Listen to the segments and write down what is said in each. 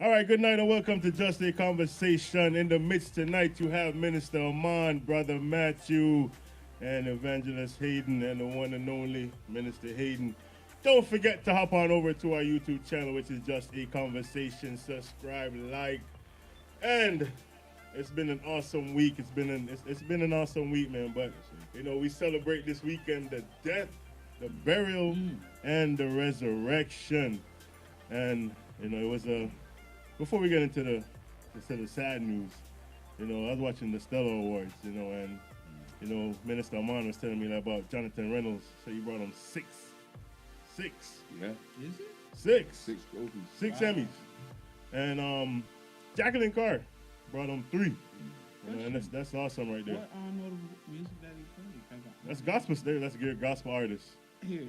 All right, good night and welcome to Just a Conversation. In the midst tonight, you have Minister Amon, Brother Matthew, and Evangelist Hayden, and the one and only Minister Hayden. Don't forget to hop on over to our YouTube channel, which is Just a Conversation. Subscribe, like, and it's been an awesome week. It's been an awesome week, man. But we celebrate this weekend the death, the burial, and the resurrection. And it was a before we get into the sad news, I was watching the Stellar Awards, and Minister Amon was telling me about Jonathan Reynolds. So he brought him six. Yeah. Is it? Six. Six trophies. Six Emmys. And Jacqueline Carr brought him three. And that's awesome right there. What notable music that he played? That's gospel. That's a good gospel artist. Here,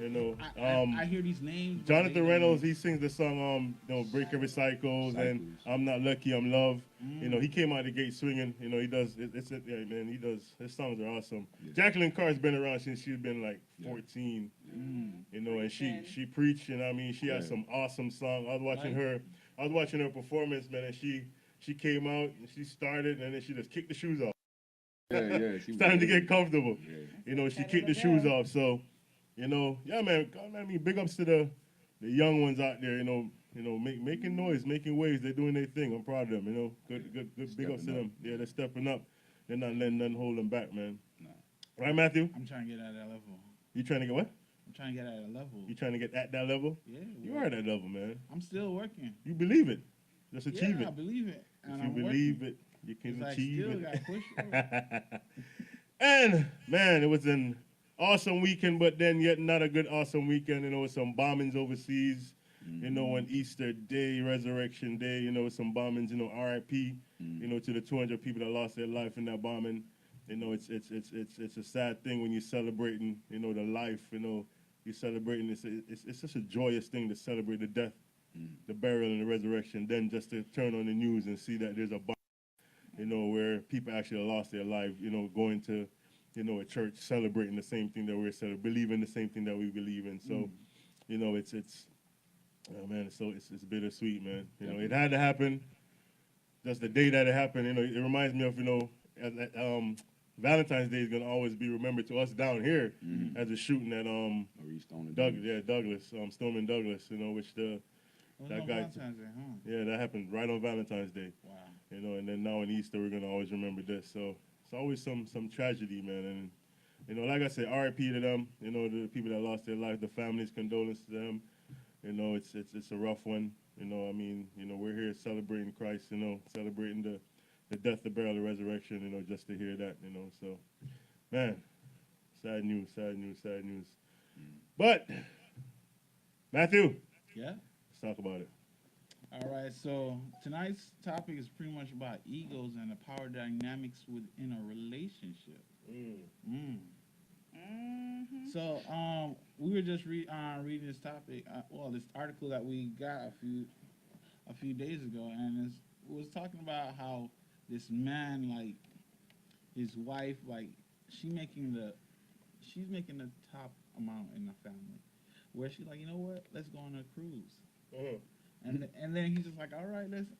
I hear these names. Jonathan Reynolds, he sings the song, Break Every Cycles, and I'm Not Lucky, I'm Love. He came out the gate swinging. He does, man, he does, his songs are awesome. Yeah. Jacqueline Carr's been around since she's been like 14, and she preached, she has some awesome songs. I was watching her performance, man, and she came out, and she started, and then she just kicked the shoes off. Yeah. It's time to get comfortable. Yeah. She kicked the shoes off, so. Yeah, man. I mean, big ups to the young ones out there. Making noise, making waves. They're doing their thing. I'm proud of them. Good. Big ups to them. Yeah, they're stepping up. They're not letting nothing hold them back, man. No. Right, Matthew? I'm trying to get at that level. You trying to get what? I'm trying to get at a level. You trying to get at that level? Yeah. You are at that level, man. I'm still working. You believe it. Just achieve it. I believe it. And if you believe it, you can achieve it. Gotta push And man, it was an awesome weekend, but then yet not a good awesome weekend. With some bombings overseas. On Easter Day, Resurrection Day, some bombings. RIP. To the 200 people that lost their life in that bombing. It's a sad thing when you're celebrating. The life. You're celebrating. It's such a joyous thing to celebrate the death, the burial, and the resurrection. Then just to turn on the news and see that there's a bomb, where people actually lost their life. Going to a church celebrating the same thing that we're celebrating, believing the same thing that we believe in. So, it's bittersweet, man. It had to happen. Just the day that it happened, it reminds me of, Valentine's Day is gonna always be remembered to us down here as a shooting at Douglas, Stoneman Douglas, which that guy, that happened right on Valentine's Day. Wow. And then now in Easter we're gonna always remember this. So it's always some tragedy, man. And like I said, R.I.P. to them. The people that lost their life, the families, condolences to them. It's a rough one. We're here celebrating Christ. Celebrating the death, the burial, the resurrection. Just to hear that. So, man, sad news. But Matthew, yeah, let's talk about it. All right, so tonight's topic is pretty much about egos and the power dynamics within a relationship. So, we were just reading this topic. This article that we got a few days ago, and it was talking about how this man, like his wife, like she's making the top amount in the family, where she's like, you know what, let's go on a cruise. And then he's just like, all right, let's.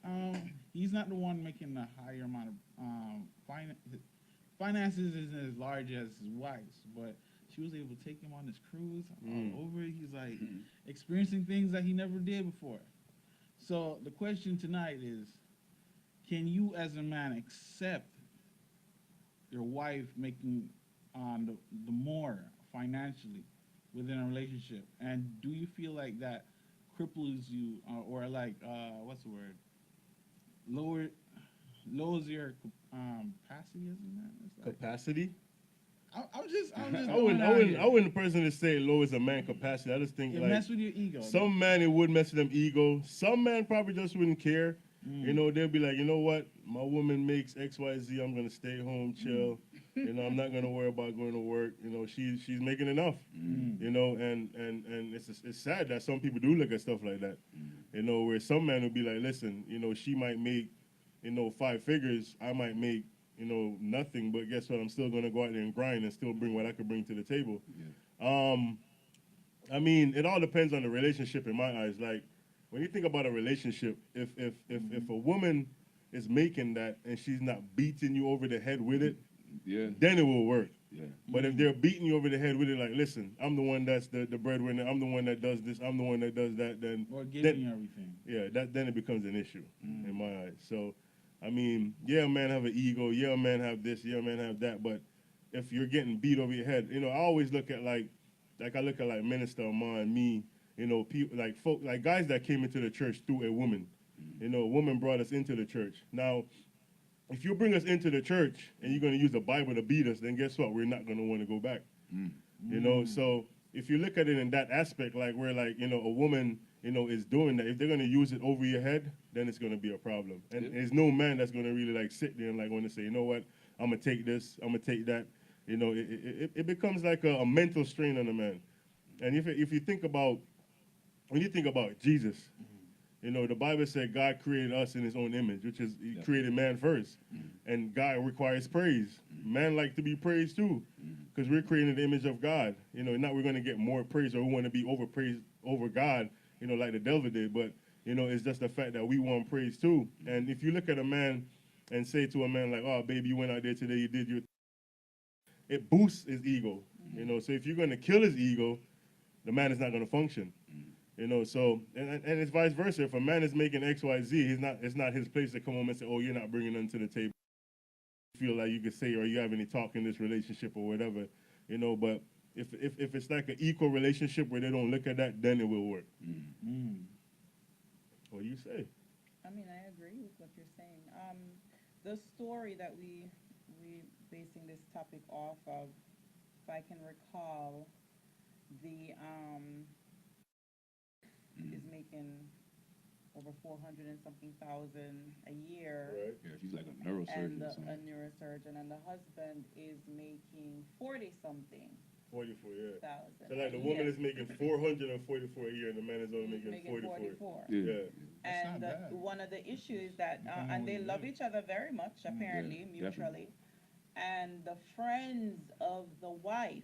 He's not the one making the higher amount of finances isn't as large as his wife's, but she was able to take him on this cruise all over. He's like experiencing things that he never did before. So the question tonight is, can you as a man accept your wife making the more financially within a relationship, and do you feel like that cripples you, or like what's the word? Lowers your capacity as a man. Capacity? I wouldn't personally say lowers a man capacity. I just think it like mess with your ego. Some man it would mess with them ego. Some man probably just wouldn't care. They'll be like, you know what, my woman makes XYZ. I'm gonna stay home, chill. I'm not gonna worry about going to work. She's making enough. And it's sad that some people do look at stuff like that. Where some man will be like, listen, she might make, 5 figures. I might make, nothing. But guess what? I'm still gonna go out there and grind and still bring what I could bring to the table. Yeah. It all depends on the relationship in my eyes. Like, when you think about a relationship, if a woman is making that and she's not beating you over the head with it, Yeah. then it will work. Yeah. But if they're beating you over the head with it, like, listen, I'm the one that's the breadwinner, I'm the one that does this, I'm the one that does that, then Or giving you everything. yeah, then it becomes an issue in my eyes. So, I mean, yeah, a man have an ego, yeah, a man have this, yeah, a man have that, but if you're getting beat over your head, I always look at like I look at like Minister Amon, me, people like folk, like guys that came into the church through a woman. A woman brought us into the church. Now, if you bring us into the church and you're going to use the Bible to beat us, then guess what? We're not going to want to go back. So if you look at it in that aspect, like where like, a woman, is doing that, if they're going to use it over your head, then it's going to be a problem. And Yeah. there's no man that's going to really like sit there and like want to say, you know what, I'm going to take this, I'm going to take that. It becomes like a mental strain on a man. And if you think about, when you think about Jesus, the Bible said God created us in his own image, which is he created man first. And God requires praise. Man like to be praised too, because we're creating the image of God. Not we're going to get more praise or we want to be overpraised over God, like the devil did. But, it's just the fact that we want praise too. And if you look at a man and say to a man like, oh, baby, you went out there today, you did your it boosts his ego. So if you're going to kill his ego, the man is not going to function. So and it's vice versa. If a man is making X, Y, Z, it's not his place to come home and say, oh, you're not bringing them to the table. Feel like you could say, or you have any talk in this relationship or whatever, But if it's like an equal relationship where they don't look at that, then it will work. What do you say? I mean, I agree with what you're saying. The story that we basing this topic off of, if I can recall, the is making over 400 and something thousand a year. Right. Yeah, she's like a And neurosurgeon or a something. neurosurgeon, and the husband is making 40 something 44, yeah. thousand. So like the woman is making 444 a year, and the man is only making 44. Yeah. Yeah. That's And not bad. one of the issues that, Depending on and what they you love do. each other very much, apparently, Yeah, mutually. And the friends of the wife,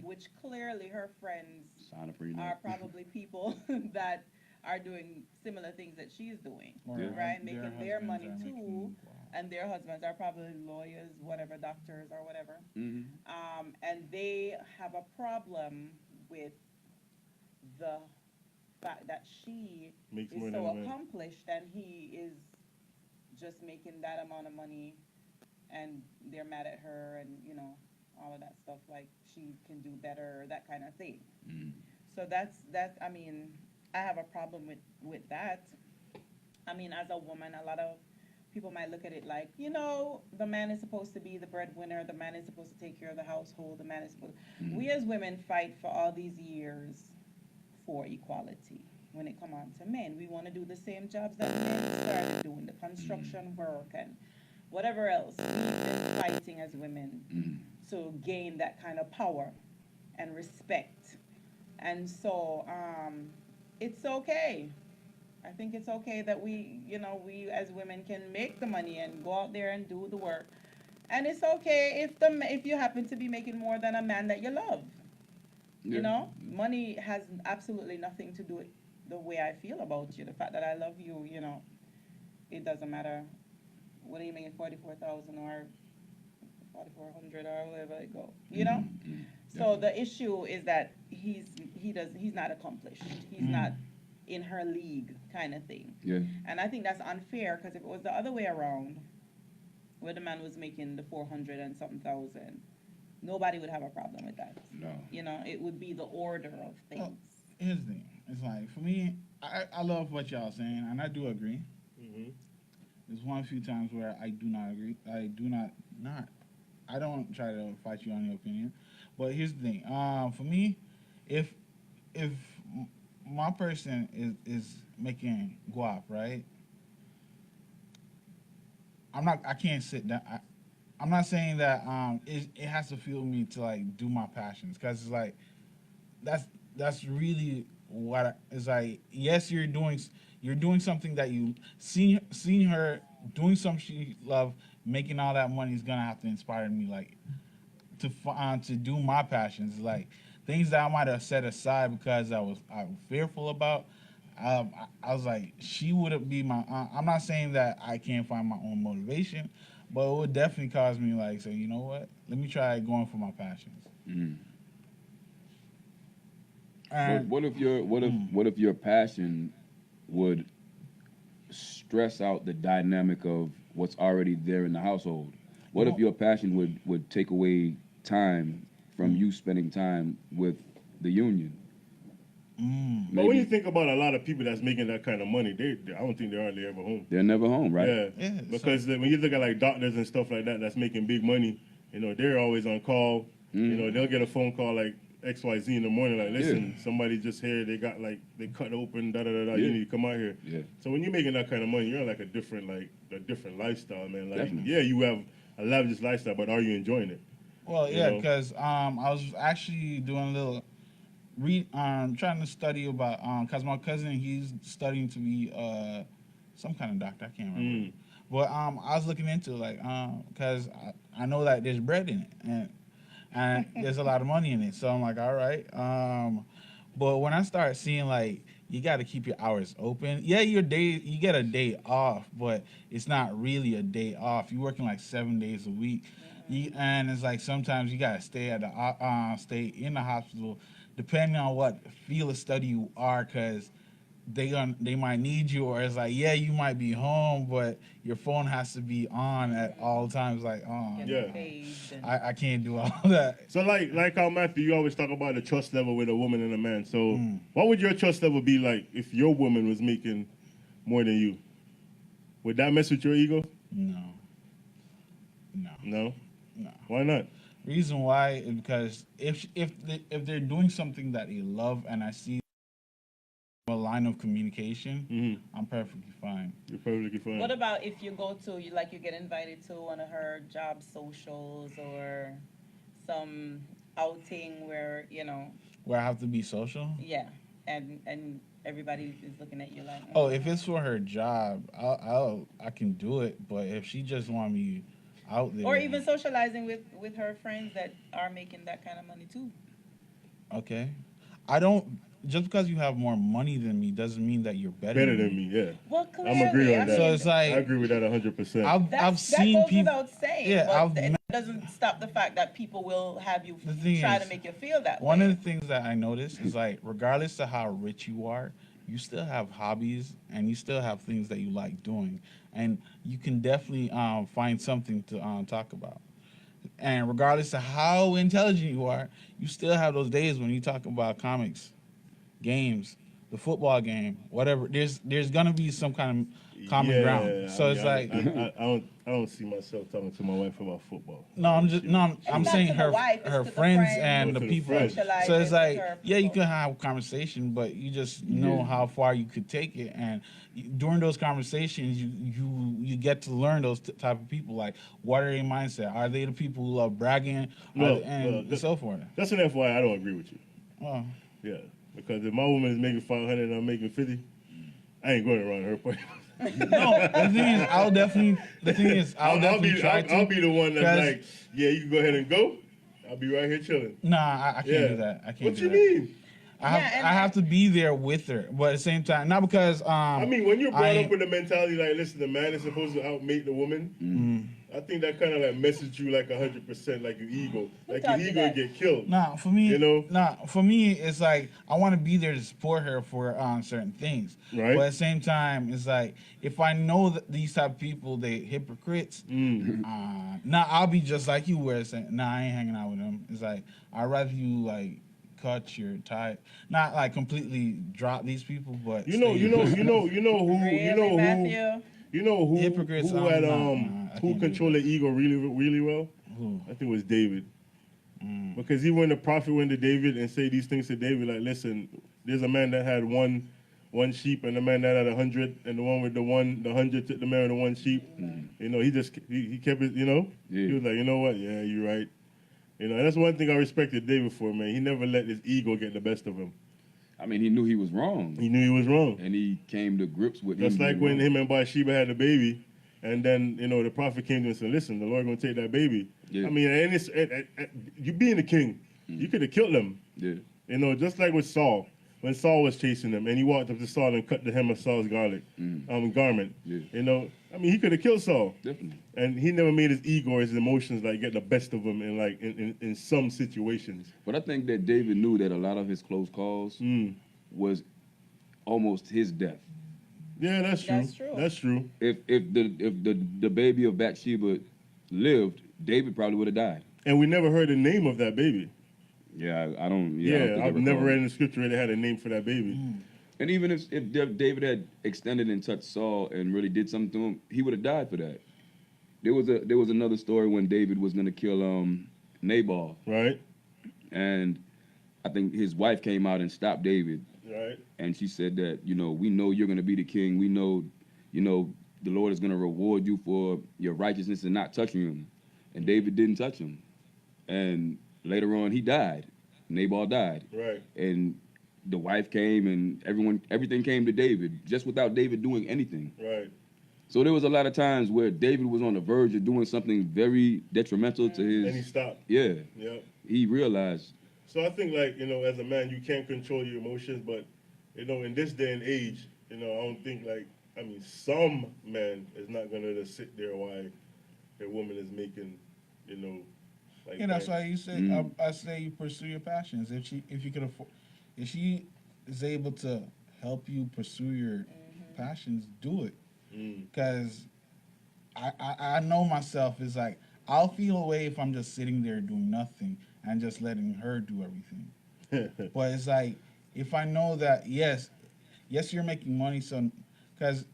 which clearly her friends Sign up for you are now. probably people that are doing similar things that she's doing, Or Yeah. right? their Making their money husbands are too, making- and their husbands are probably lawyers, whatever, doctors or whatever. Mm-hmm. And they have a problem with the fact that she Makes is more so than a man. accomplished and he is just making that amount of money, and they're mad at her and all of that stuff, like she can do better, that kind of thing. So that's I mean, I have a problem with that. I mean, as a woman, a lot of people might look at it like, the man is supposed to be the breadwinner, the man is supposed to take care of the household, the man is supposed we as women fight for all these years for equality. When it come on to men, we want to do the same jobs that men started doing, the construction work and whatever else. We've been fighting as women to gain that kind of power and respect. And so it's okay. I think it's okay that we as women can make the money and go out there and do the work. And it's okay if you happen to be making more than a man that you love. Money has absolutely nothing to do with the way I feel about you. The fact that I love you, it doesn't matter whether you're making 44,000 or 4,400 or whatever it go. So the issue is that he's not accomplished. He's not in her league, kind of thing. Yeah. And I think that's unfair, because if it was the other way around, where the man was making the 400 and something thousand, nobody would have a problem with that. No. It would be the order of things. Here's the thing. It's like, for me, I love what y'all saying, and I do agree. Mm-hmm. There's one few times where I do not agree. I do not. I don't try to fight you on your opinion. But here's the thing. For me, if my person is making guap, right? I can't sit down. I'm not saying that it has to fuel me to like do my passions, because it's like that's really what it's like. Yes, you're doing something that you seen her doing something she love, making all that money is gonna have to inspire me, like to do my passions, like things that I might have set aside because I was fearful about. I was like, she wouldn't be my. I'm not saying that I can't find my own motivation, but it would definitely cause me like, say, you know what? Let me try going for my passions. Mm. But And what if your passion would stress out the dynamic of what's already there in the household? What if your passion would take away time from you spending time with the union? But when you think about a lot of people that's making that kind of money, I don't think they're hardly ever home. They're never home, right? Yeah, Yeah, because when you look at like doctors and stuff like that, that's making big money. You know, they're always on call. You know, they'll get a phone call like XYZ in the morning, like, listen, somebody just here, they got like they cut open, da da da da. You need to come out here. Yeah. So when you're making that kind of money, you're like a different lifestyle, man. Like, Definitely. yeah, you have a lavish lifestyle, but are you enjoying it? well, You yeah, know? because I was actually doing a little trying to study about because my cousin, he's studying to be some kind of doctor. I can't remember. But I was looking into like because I know that there's bread in it and there's a lot of money in it. So I'm like, all right. But when I start seeing like you got to keep your hours open. Yeah, you get a day off, but it's not really a day off. You're working like 7 days a week, and it's like sometimes you gotta stay at the stay in the hospital, depending on what field of study you are, because they might need you, or it's like, yeah, you might be home, but your phone has to be on at all times. Like, Yeah. I can't do all that. So like how Matthew, you always talk about the trust level with a woman and a man. So what would your trust level be like if your woman was making more than you? Would that mess with your ego? No. No. No. Why not? Reason why is because if they're doing something that they love and I see a line of communication, I'm perfectly fine. You're perfectly fine. What about if you go to you get invited to one of her job socials or some outing where Where I have to be social? yeah, and everybody is looking at you like Oh, if it's for her job, I can do it. But if she just want me out there, or even socializing with her friends that are making that kind of money too. okay, I don't. Just because you have more money than me doesn't mean that you're better Better than me, yeah. Well, clearly, I'm agreeing on that. So it's like I agree with that 100%. I've seen that goes people. without saying. Yeah, but it doesn't stop the fact that people will have you The thing try is, to make you feel that One way. of the things that I noticed is like, regardless of how rich you are, you still have hobbies and you still have things that you like doing, and you can definitely find something to talk about. And regardless of how intelligent you are, you still have those days when you talk about comics, games, the football game, whatever. There's gonna be some kind of common ground. So it's like I don't see myself talking to my wife about football. I'm not saying to the her wife, it's her to the friends friends. and Oh, the to the people. friends. So it's like, Socializing with yeah, you people. can have a conversation, but you just know how far you could take it, and during those conversations, you get to learn those type of people. Like, what are their mindset? Are they the people who love bragging, and so forth? That's an FYI. I don't agree with you. Well, Yeah, because if my woman is making 500 and I'm making 50, I ain't going around her place. no, the thing is, I'll definitely try to. I'll be the one that's 'cause- like, yeah, you can go ahead and go. I'll be right here chilling. Nah, I can't Yeah. do that. I can't What do you that. mean? I have to be there with her, but at the same time, not because I mean, when you're brought I- up with the mentality like, listen, the man is supposed to outmate the woman, I think that kind of like messes you like 100%, like your ego. Like your taught you ego that? get killed. Nah, for me, You know? for me, it's like I want to be there to support her for certain things. Right. But at the same time, it's like if I know that these type of people, they hypocrites. I'll be just like you, where it's like, I ain't hanging out with them. It's like I'd rather you like cut your tie, not like completely drop these people, but You know Really, Matthew? who Hypocrites, who I had can't who do controlled the ego really really well? Who? I think it was David. Because even when the prophet went to David and say these things to David, like, listen, there's a man that had one sheep and a man that had 100, and the one with the 100 took the man with the one sheep. You know, he kept it. You know, he was like, you know what? Yeah, you're right. You know, and that's one thing I respected David for, man. He never let his ego get the best of him. I mean, he knew he was wrong, He knew he was wrong. and he came to grips with Just him like being when wrong. him and Bathsheba had the baby, and then the prophet came to him and said, "Listen, the Lord gonna take that baby." Yeah. I mean, and you being the king, you could have killed him. Yeah. Just like with Saul. when Saul was chasing him, and he walked up to Saul and cut the hem of Saul's garment. Yeah. You know, I mean, he could have killed Saul, Definitely. and he never made his ego or his emotions like get the best of him in some situations. But I think that David knew that a lot of his close calls was almost his death. Yeah, that's true. That's true. That's true. If the baby of Bathsheba lived, David probably would have died. And we never heard the name of that baby. Yeah, I don't. Yeah, I don't think I I've never recall. read in the scripture where they had a name for that baby. And even if David had extended and touched Saul and really did something to him, he would have died for that. There was another story when David was going to kill Nabal, Right? and I think his wife came out and stopped David, Right. and she said that, you know, we know you're going to be the king. We know, you know, the Lord is going to reward you for your righteousness and not touching him. And David didn't touch him, and later on he died. Nabal died, Right. and the wife came and everything came to David just without David doing anything. Right. So there was a lot of times where David was on the verge of doing something very detrimental to And he his. stopped. Yeah, Yep. he realized. So I think, like, you know, as a man, you can't control your emotions, but, you know, in this day and age, you know, I don't think, like, I mean, some man is not going to just sit there while a woman is making, you know, like. Yeah, that's that. why you say I say you pursue your passions. If you could afford, if she is able to help you pursue your passions, do it. Because I know myself is like I'll feel away if I'm just sitting there doing nothing and just letting her do everything. But it's like if I know that yes you're making money, so because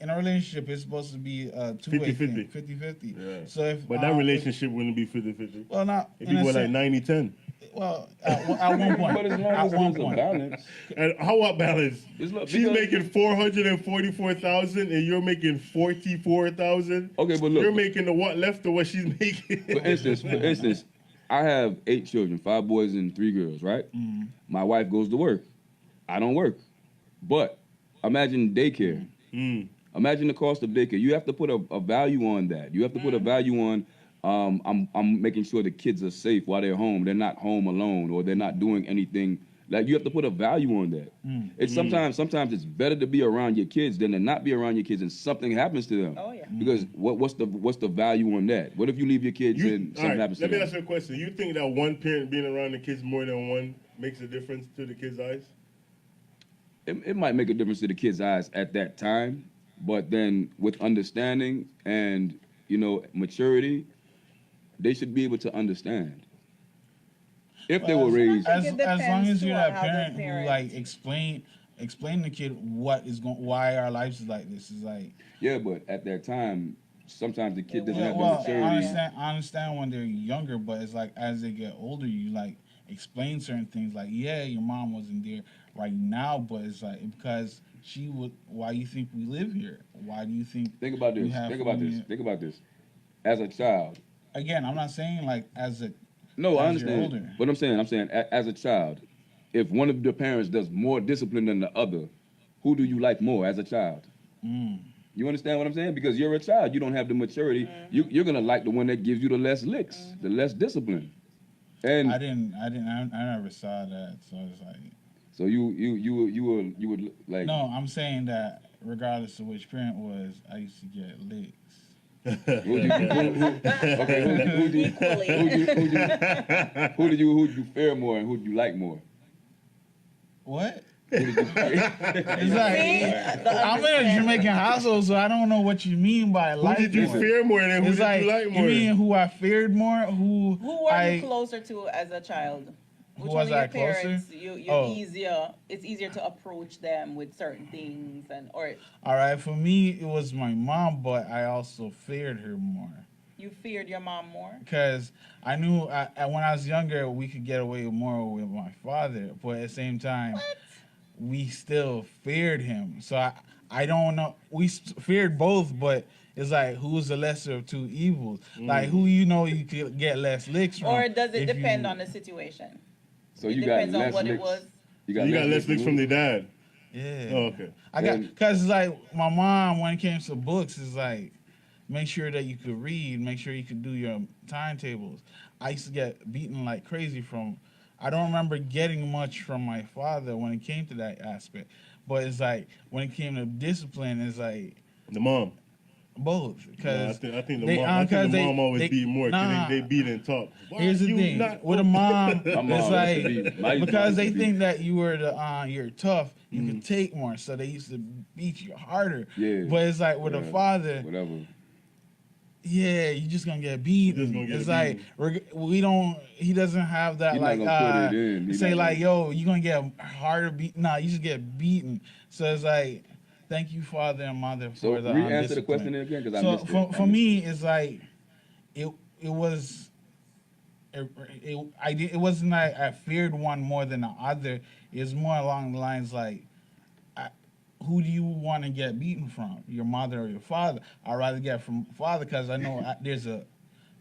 in a relationship it's supposed to be a two-way 50-50. thing, 50-50. Yeah. So if But that relationship wouldn't be 50-50. well not It'd in be a more like sense- 90-10. well at one point But as long at as one there's a point. balance, And how about balance? It's look, She's because- making 444,000 and you're making 44,000. Okay, but look. You're making the what left of what she's making. For instance, I have 8 children, 5 boys and 3 girls, right? My wife goes to work. I don't work. But imagine daycare. Imagine the cost of daycare. You have to put a value on that. You have to put a value on I'm making sure the kids are safe while they're home. They're not home alone or they're not doing anything. Like, you have to put a value on that. It's sometimes it's better to be around your kids than to not be around your kids and something happens to them. Oh, yeah. Because what's the value on that? What if you leave your kids and All something right, happens to let me them? ask you a question. You think that one parent being around the kids more than one makes a difference to the kids' eyes? It might make a difference to the kids' eyes at that time, but then with understanding and, you know, maturity, they should be able to understand. If they were raised, I think it as long depends, as too, you're on that how the parent who parent- like explain to the kid why our lives is like this is like yeah, but at that time, sometimes the kid doesn't yeah, have well the I maturity. understand when they're younger, but it's like as they get older you like explain certain things like yeah your mom wasn't there right now, but it's like because she would why you think we live here, why do you think Think about we this. have Think about family- this. Think about this. As a child, again I'm not saying like as a no, I As you're understand. older. But I'm saying, as a child, if one of the parents does more discipline than the other, who do you like more as a child? You understand what I'm saying? Because you're a child, you don't have the maturity. You're gonna like the one that gives you the less licks, the less discipline. And I never saw that, so it's like so you would like. no, I'm saying that regardless of which parent was, I used to get licks. Okay, who did you fear more and who did you like more? What? Who did you It's like I'm in a Jamaican household, so I don't know what you mean by Who like. did you more. fear more than who It's did like you like more? you mean who I feared more? Who were I you closer to as a child? Which was one of your I closer? parents you're Oh. easier? It's easier to approach them with certain things, and or all right, for me it was my mom, but I also feared her more you feared your mom more. because I knew when I was younger we could get away more with my father, but at the same time we still feared him. So I don't know. We feared both, but it's like who's the lesser of two evils? Like who you could get less licks from. Or does it if depend you- on the situation? So It you got depends on less what licks. it was. You got less licks from their dad. Yeah. Oh, okay. I got And- because it's like my mom when it came to books is like make sure that you could read, make sure you could do your timetables. I used to get beaten like crazy from I don't remember getting much from my father when it came to that aspect. But it's like when it came to discipline, it's like The mom. both Nah, because I think the they- mom. I think the they- mom always they- beat more because nah. they beat and talk. Why here's the you thing not- with a mom, My mom it's used to like be- my mom because used they to be- think that you were you're tough, you could take more, so they used to beat you harder. Yeah. But it's like with a Yeah. father, Whatever. yeah, you just gonna get beaten. just gonna get It's like we don't. He doesn't have that He not like gonna put it in. He say not like, gonna- yo, you gonna get harder beat. Nah, you just get beaten. So it's like, thank you, father and mother, So for the re-answer the discipline. question again because I So missed for, it. for me, it's like it was. It wasn't like I feared one more than the other. It's more along the lines like, who do you want to get beaten from, your mother or your father? I'd rather get from father because I know there's a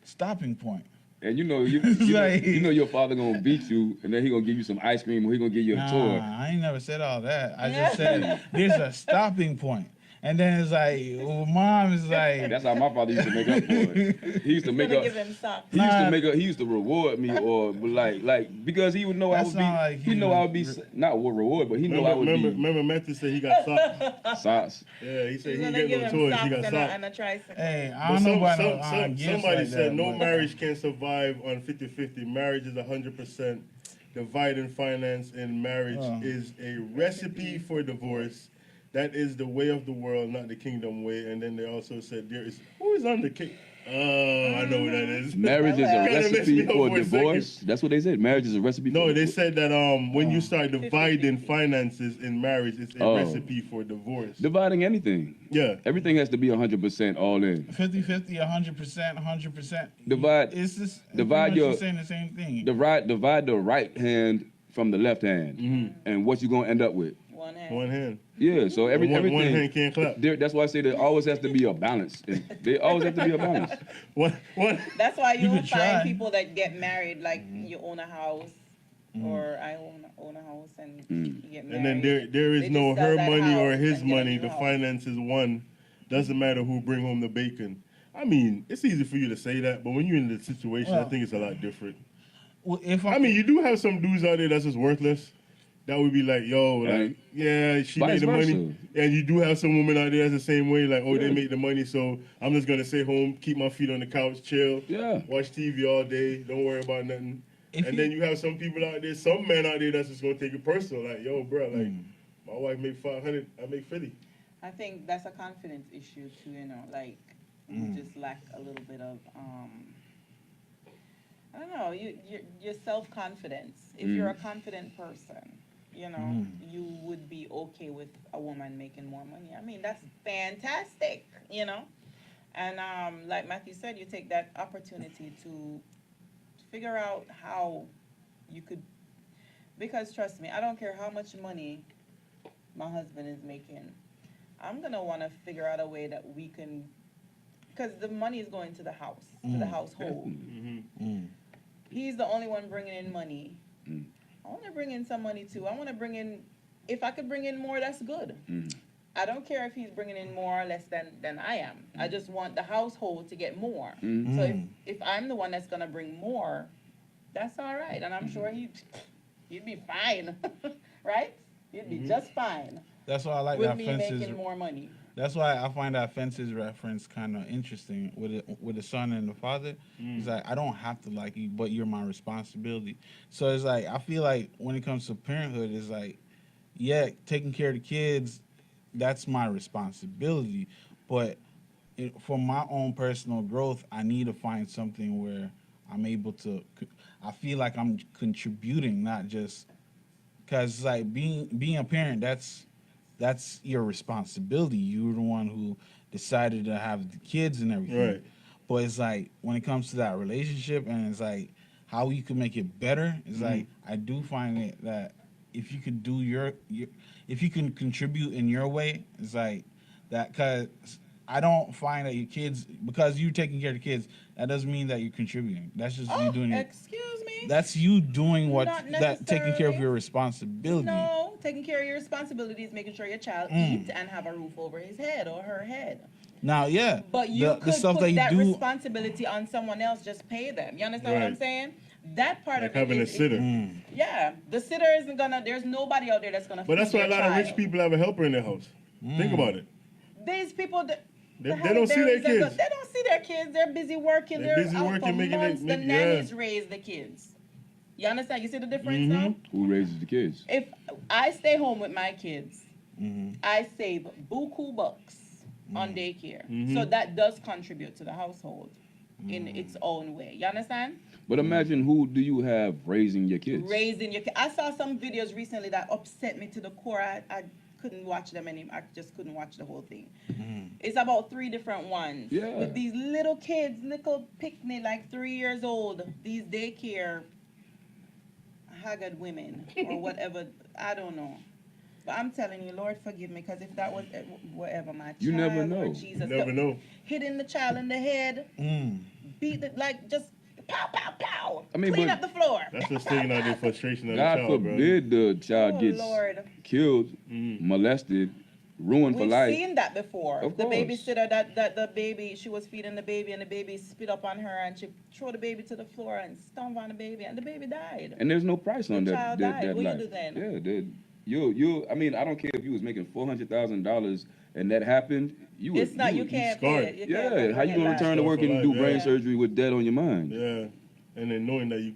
stopping point. And you know, Like- you know your father gonna beat you, and then he gonna give you some ice cream, or he gonna give you a toy. I ain't never said all that. I just said there's a stopping point. And then it's like, well, mom is like, That's how my father used to make up for it. He used to He's make gonna up. give him socks. He used Nah. to make up. He used to reward me, or like because he would know I That's would be. not like he he know I would was be not what reward, but he know I would Remember, Matthew said he got socks. socks. Yeah, he said He's he gonna get give no him toys. socks He got and, socks. and a tricycle. hey, I But don't know about no gifts somebody like said that, no but- marriage can survive on 50-50. Marriage is 100%. Dividing finance in marriage is a recipe for divorce. That is the way of the world, not the kingdom way. And then they also said there is who is on the king. Oh, I know what that is. Marriage is a Kinda messed recipe me up for for a divorce. That's what they said. Marriage is a recipe. No, for they divorce. said that when you start 50-50. dividing finances in marriage, it's a Oh. recipe for divorce. Dividing anything. Yeah. Everything has to be 100% all in. 50-50, 100%, 100%. Divide- It's just divide pretty much your- saying the same thing. Divide the right hand from the left hand, and what you gonna end up with. One hand. One hand. Yeah. So everything. One hand can't clap. That's why I say there always has to be a balance. There always have to be a balance. One. That's why You you could don't find try. people that get married like you own a house or I own a house and you get married. And then there is They no just sell her that money or house his and get a money. new The house. finance is one. Doesn't matter who bring home the bacon. I mean, it's easy for you to say that, but when you're in the situation, I Well- think it's a lot different. Well, if I mean, you do have some dudes out there that's just worthless. That would be like, yo, like, Right. yeah, she Vice made the money. versa. And you do have some women out there that's the same way, like, oh, they Yeah. make the money, so I'm just gonna stay home, keep my feet on the couch, chill, Yeah. watch TV all day, don't worry about nothing. If And you- then you have some people out there, some men out there that's just gonna take it personal, like, yo, bro, like, my wife make 500, I make 50. I think that's a confidence issue too, you know, like you just lack a little bit of I don't know, your self-confidence. If you're a confident person, you know, you would be okay with a woman making more money. I mean, that's fantastic, you know. And like Matthew said, you take that opportunity to figure out how you could, because trust me, I don't care how much money my husband is making. I'm gonna want to figure out a way that we can, because the money is going to the house, to the household. He's the only one bringing in money. I want to bring in some money too. I want to bring in, if I could bring in more, that's good. I don't care if he's bringing in more or less than I am. I just want the household to get more. So if I'm the one that's gonna bring more, that's all right, and I'm sure he'd be fine, right? He'd be just fine That's why I like with that me fences. making more money. That's why I find that fences reference kind of interesting with the son and the father. It's like I don't have to like you, but you're my responsibility. So it's like I feel like when it comes to parenthood, it's like, yeah, taking care of the kids, that's my responsibility. But for my own personal growth, I need to find something where I'm able to. I feel like I'm contributing, not just because like being a parent, that's your responsibility. You're the one who decided to have the kids and everything. Right. But it's like when it comes to that relationship and it's like how you can make it better, it's like I do find it that if you could do your if you can contribute in your way, it's like that, because I don't find that your kids, because you're taking care of the kids, that doesn't mean that you're contributing. That's just you doing it. Excuse me? That's you doing what Not that taking care of necessarily. your responsibility. No, taking care of your responsibilities, making sure your child eats and have a roof over his head or her head. Now, yeah, But you the could stuff put that you that do. responsibility on someone else. Just pay them. You understand what I'm Right. saying? That part Like of it having a is, sitter. yeah, the sitter isn't gonna. There's nobody out there that's gonna. But that's feed why a their lot of rich child. people have a helper in their house. Think about it. These people, They the don't see their Halle Berrys and kids. they don't see their kids. They're busy working. They're They're busy out working, for making it- months. The make- yeah. nannies raise the kids. You understand? You see the difference now? Who raises the kids? If I stay home with my kids, I save buku bucks on daycare. So that does contribute to the household in its own way. You understand? But imagine who do you have raising your kids? Raising your kids. I saw some videos recently that upset me to the core. I couldn't watch them anymore. I just couldn't watch the whole thing. It's about 3 different ones. Yeah. With these little kids, little picnic, like 3 years old. These daycare haggard women or whatever. I don't know. But I'm telling you, Lord, forgive me, because if that was whatever my child You never or know. Jesus, You never know. hitting the child in the head, beat it like just pow pow pow, I mean, clean but- up the floor. That's what's taking out their frustration on the God child, bro. forbid the child Oh, gets Lord. killed, molested, ruined for We've life. seen that before. Of The course. babysitter that the baby, she was feeding the baby and the baby spit up on her and she threw the baby to the floor and stomped on the baby and the baby died. And there's no price on The that. child that, died. that What you life. do then? Yeah, you. I mean, I don't care if you was making $400,000 and that happened. You would. It's not, you would- can't scarred. pay it. You Yeah, can't pay how you it gonna back. return to work and do Yeah. brain Yeah. surgery with debt on your mind? Yeah. And then knowing that you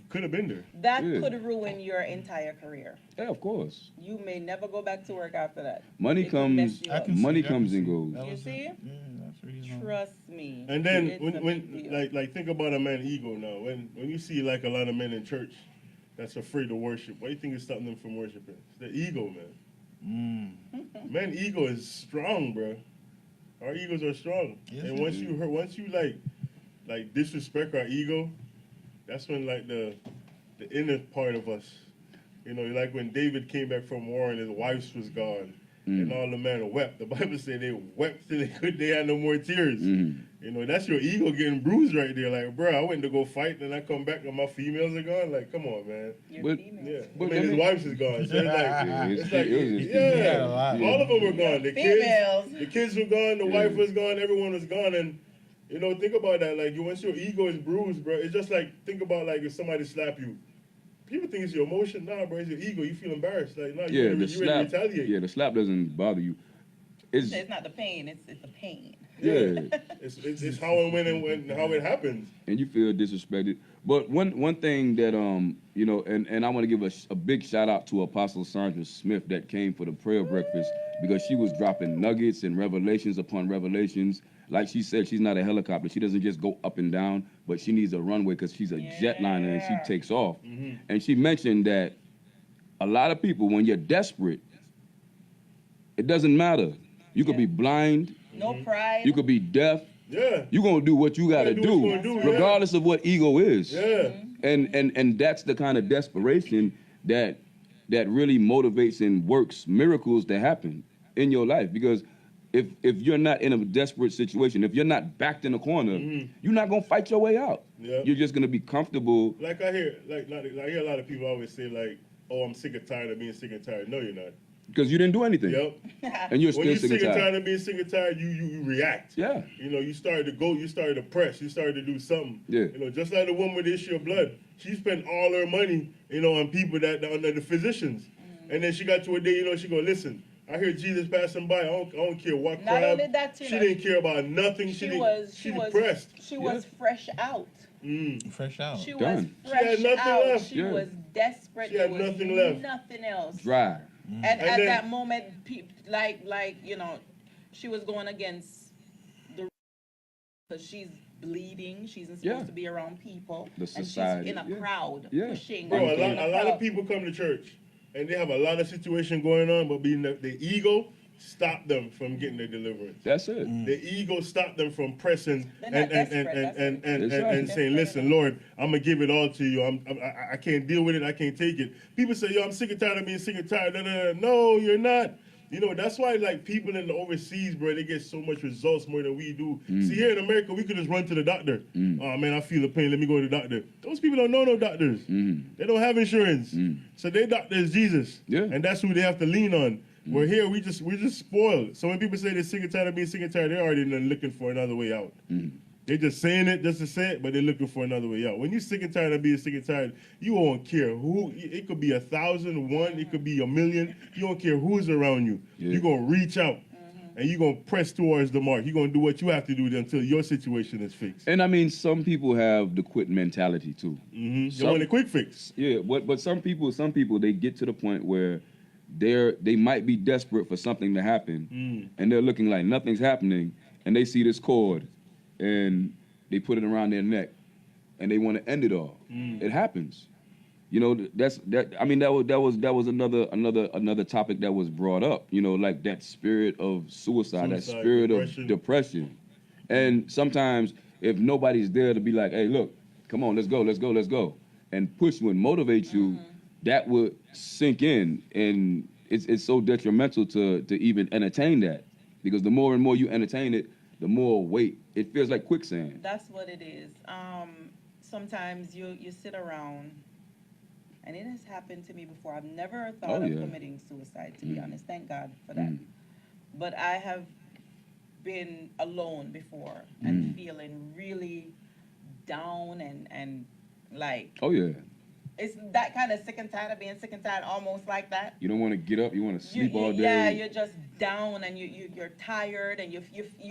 could have been there. That Yeah. could ruin your entire career. Yeah, of course. You may never go back to work after that. Money It could mess comes. you I up. can see, Money I can comes and see. goes. That You was a- see? Yeah, that's reasonable. Trust me. And then It's a big when deal. like think about a man's ego now. When you see like a lot of men in church that's afraid to worship, what do you think is stopping them from worshiping? It's the ego, man. Man, ego is strong, bro. Our egos are strong. Yes, And it once is. you like disrespect our ego, that's when like the inner part of us, you know, like when David came back from war and his wife was gone. And all the men wept. The Bible said they wept till they had no more tears. You know, that's your ego getting bruised right there. Like, bro, I went to go fight, and I come back and my females are gone. Like, come on, man. Your But- females. Yeah, But I mean, his then- wife is gone. So it's like, His it's like it was his- yeah, a lot. all of them were gone. The Females. kids were gone. The Yeah. wife was gone. Everyone was gone. And you know, think about that. Like, once your ego is bruised, bro, it's just like think about like if somebody slap you. People think it's your emotion. Nah, bro, it's your ego. You feel embarrassed. Like, nah, Yeah, you the ready to slap. retaliate. Yeah, the slap doesn't bother you. It's It's not the pain, it's the pain. yeah, It's how and when how it happens. and you feel disrespected. But one thing that you know, and I want to give a big shout out to Apostle Sandra Smith that came for the prayer breakfast, because she was dropping nuggets and revelations upon revelations. Like she said, she's not a helicopter. She doesn't just go up and down, but she needs a runway because she's a jetliner and she Yeah. takes off. And she mentioned that a lot of people, when you're desperate, it doesn't matter. You could be blind, No pride. you could be deaf. Yeah. You're gonna do what you gotta do what you do, gonna do, yeah. regardless of what ego is. Yeah. And that's the kind of desperation that really motivates and works miracles to happen in your life. Because if you're not in a desperate situation, if you're not backed in a corner, you're not gonna fight your way out. Yeah. You're just gonna be comfortable. Like I hear a lot of people always say like, "Oh, I'm sick and tired of being sick and tired." No, you're not. Because you didn't do anything. Yep. And you're When still you're sick and sick and tired tired. of being sick and tired, you react. Yeah. You know, you started to go, you started to press, you started to do something. Yeah. You know, just like the woman with the issue of blood, she spent all her money, you know, on people that on the physicians, and then she got to a day, you know, she go, listen, I hear Jesus passing by. I don't care what Not crowd. only that, you she know, didn't care about nothing. She depressed. She was fresh out. Fresh out. She Done. was She had fresh nothing out. left. She Yeah. was desperate. She had There was nothing left. Nothing else. Dry. And at then- that moment, like you know, she was going against the because she's bleeding. She's not supposed Yeah. to be around people. The And society, she's in a yeah. crowd Yeah. pushing. Bro, and a in lot of crowd. people come to church and they have a lot of situation going on, but being the ego stop them from getting their deliverance. That's it. The ego stopped them from pressing They're not desperate, that's it. and saying, "Listen, Lord, I'm gonna give it all to you. I can't deal with it. I can't take it." People say, "Yo, I'm sick and tired of being sick and tired." No, you're not. You know, that's why like people in the overseas, bro, they get so much results more than we do. See, here in America, we could just run to the doctor. Oh man, I feel the pain. Let me go to the doctor. Those people don't know no doctors. They don't have insurance. So their doctor is Jesus. Yeah. And that's who they have to lean on. We're here, we're just spoiled. So when people say they're sick and tired of being sick and tired, they're already looking for another way out. They're just saying it just to say it, but they're looking for another way out. When you're sick and tired of being sick and tired, you won't care who. It could be 1,000, one. It could be 1,000,000. You don't care who's around you. Yeah. You're gonna reach out, and you're gonna press towards the mark. You're gonna do what you have to do until your situation is fixed. And I mean, some people have the quit mentality too. They Some- want a quick fix. Yeah, but some people they get to the point where they might be desperate for something to happen, and they're looking like nothing's happening, and they see this cord, and they put it around their neck, and they want to end it all. It happens. You know, I mean, that was another topic that was brought up. You know, like that spirit of suicide, that Suicide, spirit depression. of depression. And sometimes if nobody's there to be like, hey, look, come on, let's go, and push you and motivate you, that would sink in, and it's so detrimental to even entertain that, because the more and more you entertain it, the more weight it feels like quicksand. That's what it is. Sometimes you sit around, and it has happened to me before. I've never thought Oh, of yeah. committing suicide, to be honest. Thank God for that. But I have been alone before and feeling really down and like Oh yeah, it's that kind of sick and tired of being sick and tired, almost like that. you don't want to get up, you want to sleep all day. Yeah, you're just down and you're tired and you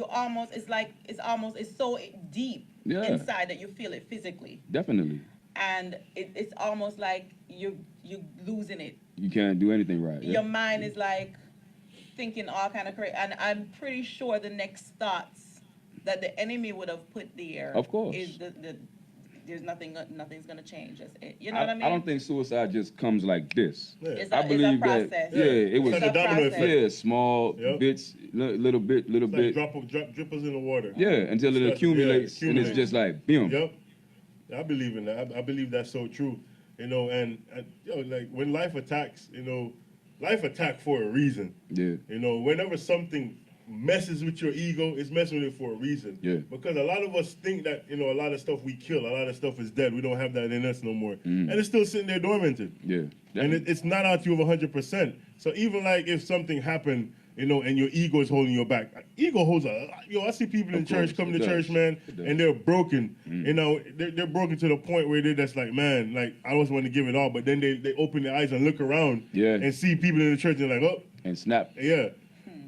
almost it's so deep Yeah. inside that you feel it physically, Definitely, and it's almost like you losing it. you can't do anything right. Your mind is like thinking all kind of crazy, and I'm pretty sure the next thoughts that the enemy would have put there, Of course. is there's nothing's gonna change. You know what I mean? I don't think suicide just comes like this. Yeah. It's I believe it's a that. process. Yeah, it was. It's like a domino process. effect. Yeah, small Yep. bits, little bit. It's like drippers in the water. Yeah, until it It's accumulates, and it's accumulates. just like, boom. Yep. I believe in that. I believe that's so true. You know, and like when life attacks, life attack for a reason. Yeah, You know, whenever something messes with your ego, it's messing with it for a reason. Yeah. Because a lot of us think that, a lot of stuff we kill, a lot of stuff is dead. We don't have that in us no more. And it's still sitting there dormanted. yeah. And it's not out to you of 100%. So even like if something happened, and your ego is holding you back. Ego holds I see people in Of church course, coming it to does. church, man, It does. and they're broken. They're broken to the point where they're just like, man, like I always want to give it all, but then they open their eyes and look around, Yeah. and see people in the church and they're like, oh, And snap. yeah,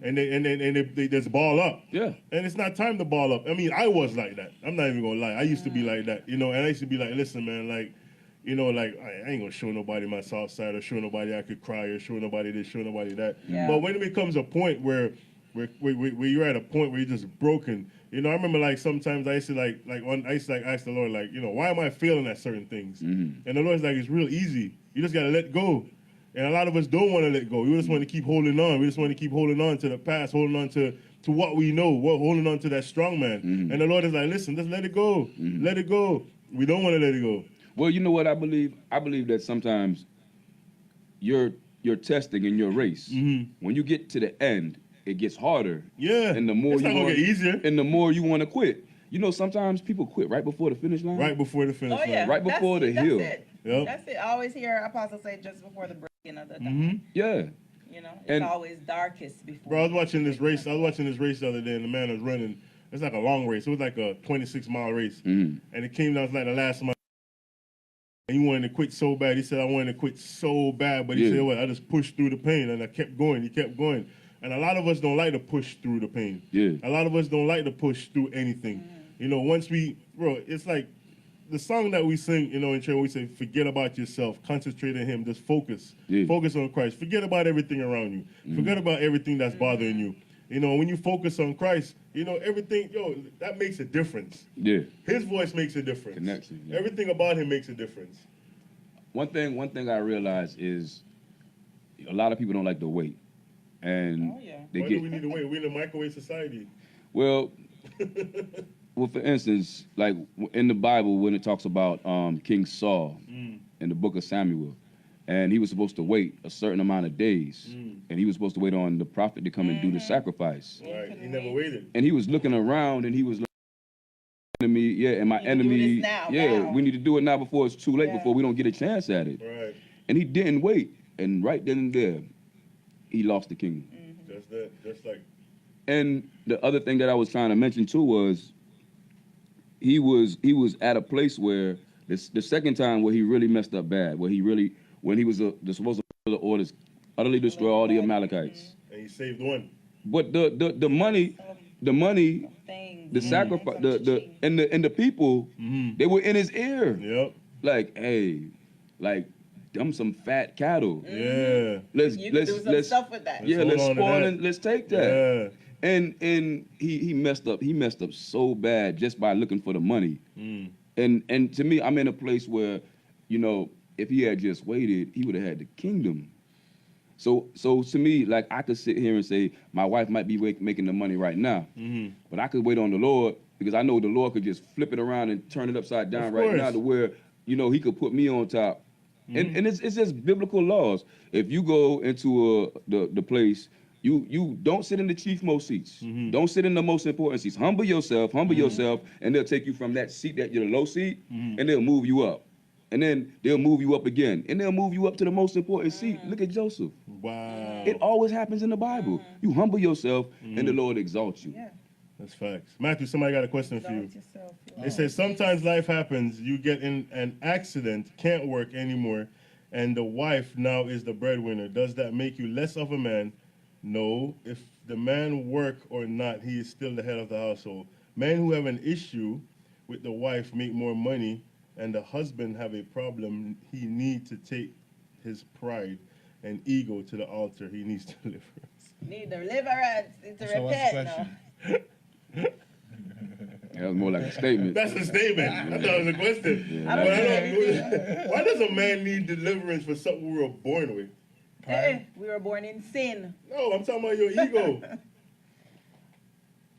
and they just ball up. Yeah. And it's not time to ball up. I mean, I was like that. I'm not even gonna lie. I used to be like that, and I used to be like, listen, man, like, like I ain't gonna show nobody my soft side, or show nobody I could cry, or show nobody this, show nobody that. Yeah. But when it becomes a point where you're at a point where you're just broken, I remember like sometimes I used to ask the Lord, like, why am I failing at certain things? And the Lord's like, it's real easy. You just gotta let go. And a lot of us don't want to let go. We just want to keep holding on. We just want to keep holding on to the past, holding on to what we know, holding on to that strong man. And the Lord is like, listen, just let it go. Let it go. We don't want to let it go. Well, you know what I believe? I believe that sometimes your testing in your race, when you get to the end, it gets harder. Yeah. And the more It's not gonna get easier. And the more you want to quit. Sometimes people quit right before the finish line. Right before the finish Oh yeah, line. Right before the hill. That's it. Yep. That's it. I always hear Apostle say just before the breaking of the dawn. Mm-hmm. Yeah. It's And- always darkest before. Bro, I was watching this race. the other day, and the man was running. It's like a long race. It was like a 26-mile race. And it came down to like the last mile. And he wanted to quit so bad. He said, I wanted to quit so bad. But he Yeah. said, well, I just pushed through the pain. And I kept going. He kept going. And a lot of us don't like to push through the pain. Yeah. A lot of us don't like to push through anything. Once it's like the song that we sing, in church, we say, forget about yourself, concentrate on him, just focus. Yeah. Focus on Christ. Forget about everything around you. Forget about everything that's bothering you. When you focus on Christ, everything, that makes a difference. Yeah. His voice makes a difference. Connection, yeah. Everything about him makes a difference. One thing I realize is a lot of people don't like to wait. And Oh, yeah. they Why get do we need to wait? We're in a microwave society. well, for instance, like in the Bible when it talks about King Saul in the book of Samuel, and he was supposed to wait a certain amount of days, and he was supposed to wait on the prophet to come and do the sacrifice. Right? He never waited. And he was looking around, and he was like, enemy, yeah, and my We need to do enemy, this now, yeah, now. we need to do it now before it's too late, Yeah. before we don't get a chance at it. Right. And he didn't wait, and right then and there, he lost the kingdom. Just that. Just like. And the other thing that I was trying to mention too was he was at a place where the second time where he really messed up bad, when he was supposed to follow the orders, utterly destroy all the Amalekites. And he saved one. But the money, Things. the sacrifice, the people, they were in his ear. Yep. Like, hey, like them some fat cattle. Yeah. Let's You can do some stuff with that. Yeah, Let's let's hold on to spoil that. and let's take that. Yeah. And he messed up. He messed up so bad just by looking for the money. And to me, I'm in a place where, you know, if he had just waited, he would have had the kingdom. So to me, like I could sit here and say my wife might be making the money right now, but I could wait on the Lord because I know the Lord could just flip it around and turn it upside down Of right course. now to where, you know, he could put me on top. And it's just biblical laws. If you go into the place, you don't sit in the chief most seats. Don't sit in the most important seats. Humble yourself, and they'll take you from that seat that you're the low seat, and they'll move you up. And then they'll move you up again, and they'll move you up to the most important seat. Look at Joseph. Wow. It always happens in the Bible. You humble yourself, and the Lord exalts you. Yeah. That's facts. Matthew, somebody got a question for you. Exalt yourself. They say sometimes life happens, you get in an accident, can't work anymore, and the wife now is the breadwinner. Does that make you less of a man? No. If the man work or not, he is still the head of the household. Men who have an issue with the wife make more money, and the husband have a problem, he need to take his pride and ego to the altar. He needs deliverance. Need deliverance. Need to So what's the repent. No. That was more like a statement. That's a statement. I thought it was a question. I don't But know. why does a man need deliverance for something we were born with? Hey, we were born in sin. No, I'm talking about your ego.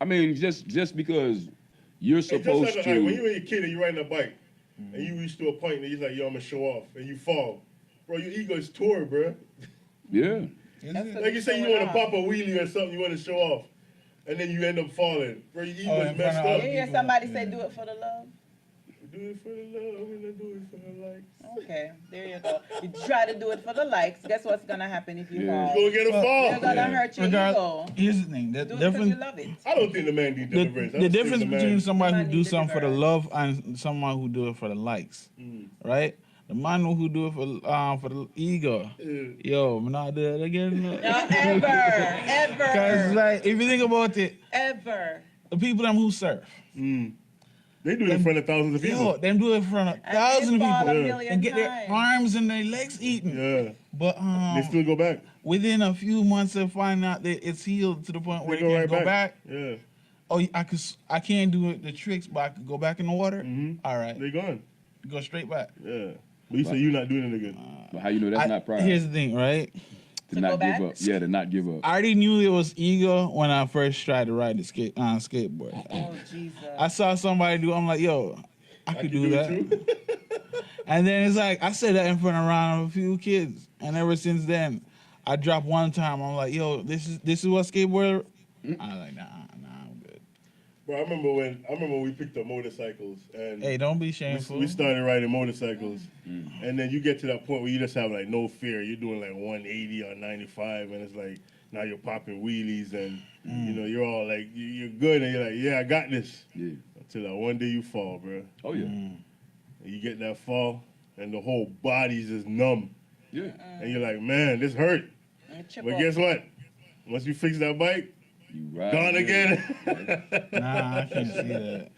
I mean, just because you're It's just supposed like, to. when you were a kid and you're riding a bike, and you reach to a point and you're like, yo, I'm gonna show off, and you fall. Bro, your ego is tore, bro. Yeah. That's Like you say you want to pop a wheelie or something, you want to show off, and then you end up falling. Bro, your ego in is messed front of up. You hear somebody say, do it for the love? Do it for the love, I'm gonna do it for the likes. Okay, there you go. You try to do it for the likes. Guess what's gonna happen if you Yeah. fall? You gonna get a You're fall. gonna hurt your ego. Here's the thing. The Do it because you difference, love it. I don't think the man needs deliverance. I the just think difference the man- between somebody who Man do need something for the deliverance. love and someone who do it for the likes, right? The man who do it for the ego, yo, I'm not do it again. No, ever, Cause ever, like if you think about it, ever. the people them who serve, They do it in front of thousands of people. yo, them do it in front of And thousands of they fall people a Yeah. million and get their times. arms and their legs eaten. Yeah, But they still go back. within a few months they find out that it's healed to the point where They they go can't right go back. Yeah, Oh, I can't do it, the tricks, but I could go back in the water. All right, they gone. go straight back. Yeah, but you say you're not doing it again. But how you know that's not pride? Here's the thing, right? To To not go give back? up. Yeah, to not give up. I already knew it was ego when I first tried to ride the skateboard. Oh Jesus. I saw somebody do. I'm like, yo, I could do it that. too. And then it's like I said that in front of around a few kids, and ever since then, I dropped one time. I'm like, yo, this is what skateboard. I was like, nah, I'm good. Bro, I remember when we picked up motorcycles and Hey, don't be shameful. we started riding motorcycles, and then you get to that point where you just have like no fear. You're doing like 180 or 95, and it's like now you're popping wheelies, and you know you're all like you're good, and you're like, yeah, I got this. Yeah. Until that one day you fall, bro. Oh yeah. And you get that fall, and the whole body's just numb, Yeah. and you're like, man, this hurt. And chip But up. guess what? Once you fix that bike, You ride. gone again. Nah, I can't see that.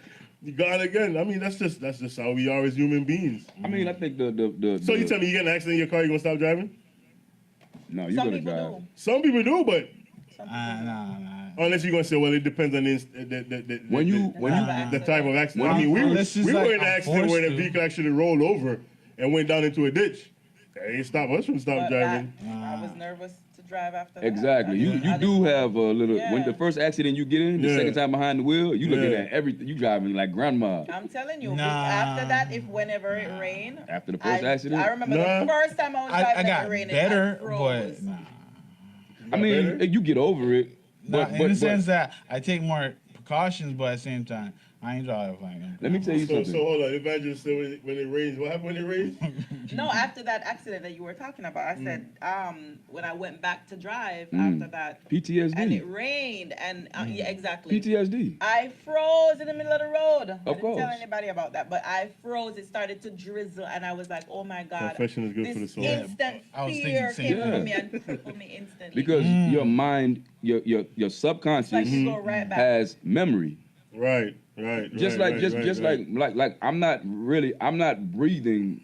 You gone again. I mean, that's just how we are as human beings. I mean, I think the So you tell me you get in an accident in your car, you gonna stop driving? no, you Some gonna people drive. do. Some people do, but Nah. unless you're gonna say, well, it depends on the the type of accident. when I mean, you- we unless it's were like in an I'm accident where the forced to. vehicle actually rolled over and went down into a ditch. That ain't stop us from stop But driving. I was nervous to drive after that. Exactly. You I do didn't- have a little. When Yeah. the first accident you get in, the Yeah. second time behind the wheel, you looking Yeah. at everything. You driving like grandma. I'm telling you, Nah. after that, whenever it rained, After the first accident? I remember Nah. the first time I was I driving in got the rain. better, I froze. but nah. I mean, better? you get over it. Nah, But, in but, the but sense that I take more precautions, but at the same time, I ain't drive like him. Let me tell you So something. hold on, Evangelist said when it rains, what happened when it rains? No, after that accident that you were talking about, I said when I went back to drive Mm. after that, and PTSD. it rained, and yeah, exactly. PTSD. I froze in the middle of the road. I didn't course. tell anybody about that, but I froze. It started to drizzle, and I was like, "Oh my God!" Confession is good for the This soul. instant I was thinking fear the same came thing. over me and crippled me instantly. Because your mind, your it's like subconscious you go right back. has memory. Right. Just right, like just right, just right. like I'm not breathing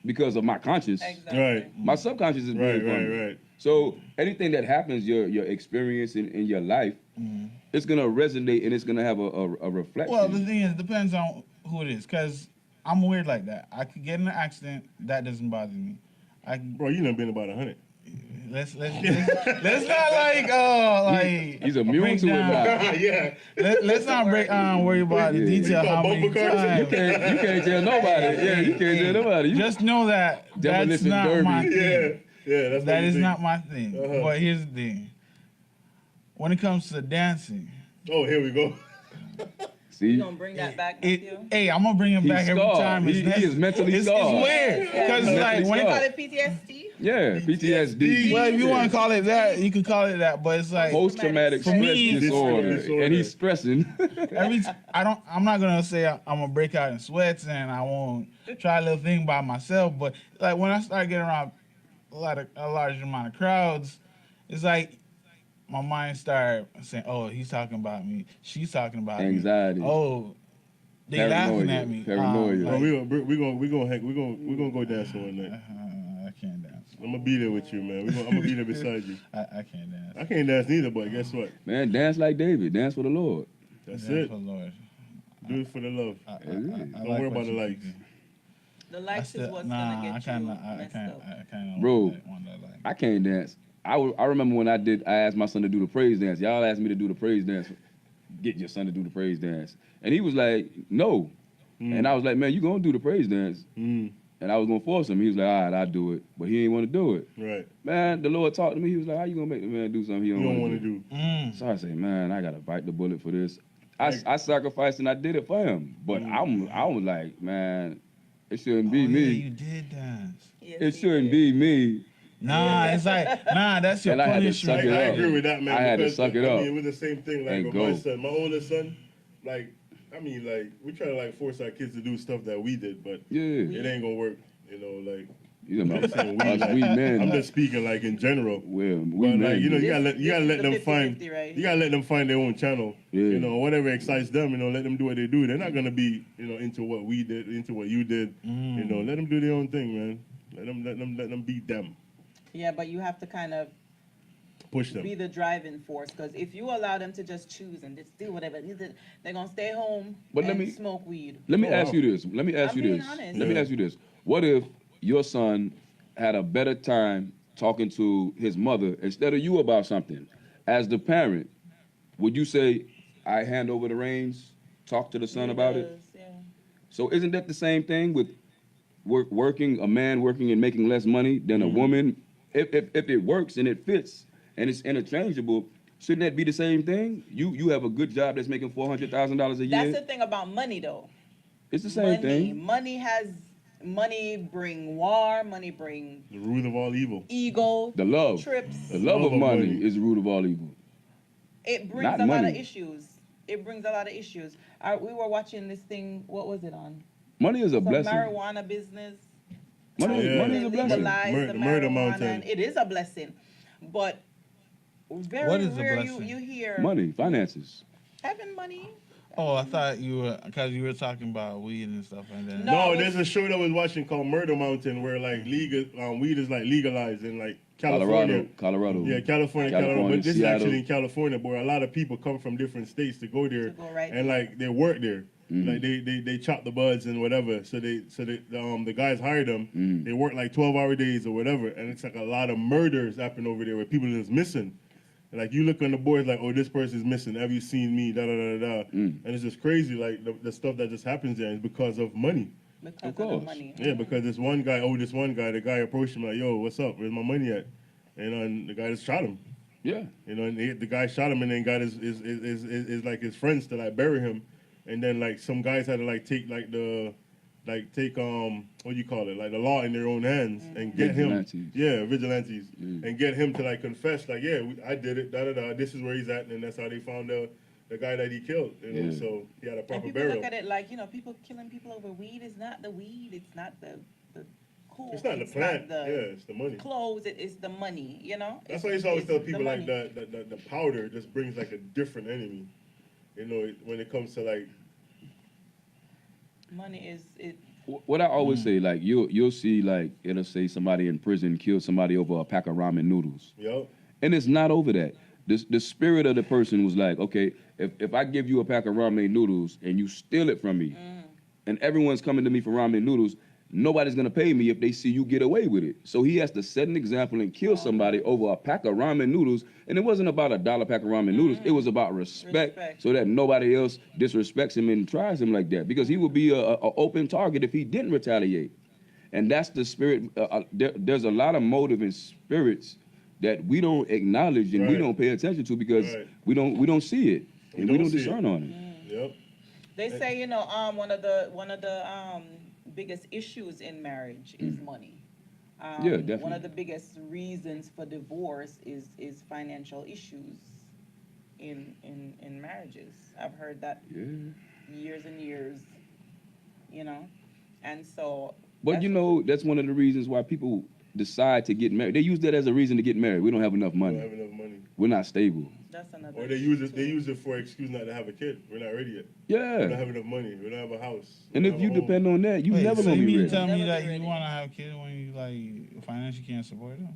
because of my conscious. Exactly. Right. My subconscious is Right, breathing for me. right. So anything that happens, your experience in your life, it's gonna resonate and it's gonna have a reflection. Well, the thing is, it depends on who it is, because I'm weird like that. I could get in an accident, that doesn't bother me. I can, Bro, you done been about 100. let's not like He's immune break to it down. now. Yeah. Let's not worry about the Yeah. detail You how call many bumper cars? You times. can't tell nobody. Yeah, you can't tell nobody. You Just know that that's Demolition not Derby. my thing. Yeah, that's That what you is think. not my thing. Uh-huh. But here's the thing. When it comes to dancing, Oh, here we go. see. You gonna bring that back, Matthew? hey, I'm gonna bring him He's back every scarred. time. He is mentally it's scarred. weird because Mentally like when You it, scarred. call it PTSD? Yeah, PTSD. well, if you want to call it that, you can call it that. But it's like Post-traumatic For stress me- disorder, and he's stressing. I'm not gonna say I'm gonna break out in sweats and I won't try a little thing by myself. But like when I start getting around a large amount of crowds, it's like my mind start saying, "Oh, he's talking about me. She's talking about Anxiety. me. Oh, they Paranoia. laughing at me. Paranoia. Bro, we gonna go dancing one night. I can't dance. I'm gonna be there with you, man. I'm gonna be there beside you. I can't dance. I can't dance neither, but guess what? Man, dance like David. Dance for the Lord. That's Dance it. for the Lord. Do it for the love. I Don't like worry what about the you're likes. thinking. The likes is what's nah, gonna I get kinda, you I messed kind up. of Bro. want that like. I can't dance. I remember when I asked my son to do the praise dance. Y'all asked me to do the praise dance. Get your son to do the praise dance. And he was like, no. And I was like, man, you gonna do the praise dance. Mm, And I was gonna force him. He was like, all right, I'll do it. But he didn't want to do it. right. Man, the Lord talked to me. He was like, how you gonna make the man do something he You don't don't want want to to do? do. So I said, man, I gotta bite the bullet for this. I sacrificed and I did it for him. But I was like, man, it shouldn't be Oh, me. yeah, you did dance. Yes, It he shouldn't did. be me. Nah, it's like that's your And I had to suck punishment. it I up. agree with that, man. I had to because, suck it I up mean, it was the same thing, like and with go. my son, my oldest son. Like, I mean, like we try to like force our kids to do stuff that we did, but Yeah. it ain't gonna work. You know, like You know, I'm saying we, us, like, we men. I'm just speaking like in general. Well, we But men. like you know, you This gotta is let the them 50-50 find. right You gotta let them find their own channel. Yeah. You know, whatever excites them. You know, let them do what they do. They're not gonna be into what we did, into what you did. You know, let them do their own thing, man. Let them be them. Yeah, but you have to kind of Push them. be the driving force, because if you allow them to just choose and just do whatever, they're gonna stay home But let and me- smoke weed. Let me Oh, ask wow. you this. Let me ask I'm you being this. honest. Let me Yeah. ask you this. What if your son had a better time talking to his mother instead of you about something? As the parent, would you say, I hand over the reins, talk to the son He about it? does, yeah. So isn't that the same thing with a man working and making less money than a woman? If it works and it fits and it's interchangeable, shouldn't that be the same thing? You have a good job that's making $400,000 a year. That's the thing about money, though. It's the same thing. Money bring war, money bring The root of all evil. ego, The love. trips. The love of money money. is the root of all evil. It brings Not a lot of money. issues. It brings a lot of issues. We were watching this thing. What was it on? Money is a Some blessing. marijuana business. Money, Yeah. money is They a blessing. legalized the Murder marijuana, Mountain. and it is a blessing. But very What is a rare blessing? you hear Money, finances. having money. Oh, I thought you were because you were talking about weed and stuff like that. No. No, it was- there's a show that I was watching called Murder Mountain where like weed is like legalized in like California. Colorado. Yeah, California. But this Seattle. is actually in California, where a lot of people come from different states to go there To go right and like they work there. Like they chop the buds and whatever. So the guys hire them. They work like 12-hour days or whatever, and it's like a lot of murders happen over there where people are just missing. Like you look on the boards like, oh, this person's missing. Have you seen me? Da da da da. And it's just crazy. Like the stuff that just happens there is because of money. Because Of of the course. money. Yeah, because this one guy, the guy approached him like, yo, what's up? Where's my money at? And the guy just shot him. Yeah. You know, and the guy shot him, and then got his like his friends to like bury him. and then like some guys had to like take what do you call it, like the law in their own hands and get Vigilantes. him, yeah, vigilantes, Yeah. and get him to like confess, like, yeah, I did it, da da da. This is where he's at, and that's how they found the guy that he killed. You know, Yeah. so he had a And proper people burial. look at it like, people killing people over weed is not the weed, it's not the cool. It's not the plant, the yeah, it's the money. clothes, it's the money, That's why I used to always tell it's the people like money. the powder just brings like a different enemy. You know, when it comes to like, Money is it. What I always say, like you'll see, like it'll say somebody in prison killed somebody over a pack of ramen noodles, yo, and it's not over that. The spirit of the person was like, okay, if I give you a pack of ramen noodles and you steal it from me, and everyone's coming to me for ramen noodles, nobody's gonna pay me if they see you get away with it. So he has to set an example and kill somebody over a pack of ramen noodles. And it wasn't about $1 pack of ramen noodles. It was about respect, so that nobody else disrespects him and tries him like that. Because he would be a open target if he didn't retaliate. And that's the spirit. There's a lot of motive and spirits that we don't acknowledge and we Right. don't pay attention to because Right. we don't see it and we don't don't see it. discern on it. yep. They say, one of the biggest issues in marriage is money. Yeah, One definitely. of the biggest reasons for divorce is financial issues in marriages. I've heard that Yeah. years and years, and so. But you know, that's one of the reasons why people decide to get married. They use that as a reason to get married. We don't have enough We money. don't have enough money. We're not stable. That's another. Or they use it for excuse not to have a kid. We're not ready yet. We don't Yeah. have enough money. We don't have a house. We And don't if have you a home. depend on that, you Wait, never so gonna you be mean to ready. tell me Never that be you ready. want to have kids when you like financially can't support them?